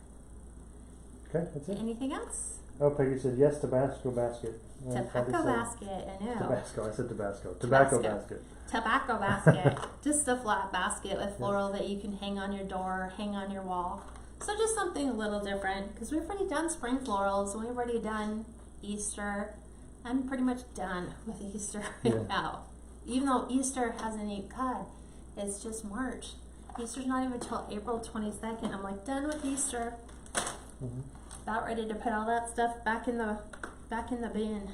Okay, that's it. Anything else? Oh, Peggy said yes, Tabasco basket. Tobacco basket, I know. Tabasco, I said Tabasco. Tobacco basket. Tobacco basket. Just a flat basket with floral that you can hang on your door, hang on your wall. So just something a little different, because we've already done spring florals, and we've already done Easter. I'm pretty much done with Easter right now. Even though Easter hasn't even cut, it's just March. Easter's not even until April 22nd. I'm like done with Easter. About ready to put all that stuff back in the bin.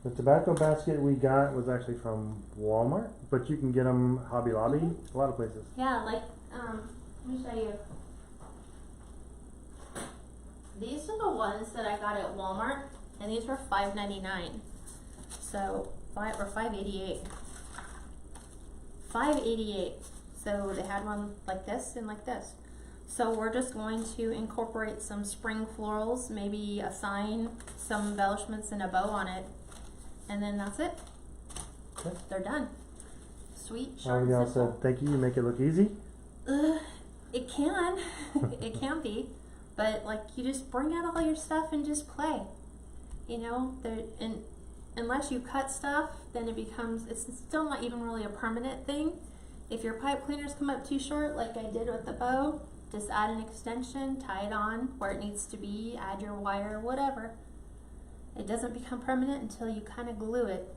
The tobacco basket we got was actually from Walmart, but you can get them Hobby Lobby, a lot of places. Yeah, like let me show you. These are the ones that I got at Walmart, and these were $5.99. So $5.88. $5.88. So they had one like this and like this. So we're just going to incorporate some spring florals, maybe a sign, some embellishments, and a bow on it, and then that's it. Okay. They're done. Sweet, short, and Y'all simple. said thank you. You make it look easy. It can. It can be. But like, you just bring out all your stuff and just play. You know, unless you cut stuff, then it's still not even really a permanent thing. If your pipe cleaners come up too short, like I did with the bow, just add an extension, tie it on where it needs to be, add your wire, whatever. It doesn't become permanent until you kind of glue it.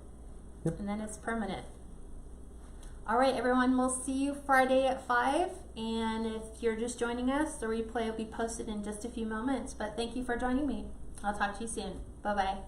And then it's permanent. All right, everyone, we'll see you Friday at 5. And if you're just joining us, the replay will be posted in just a few moments. But thank you for joining me. I'll talk to you soon. Bye-bye.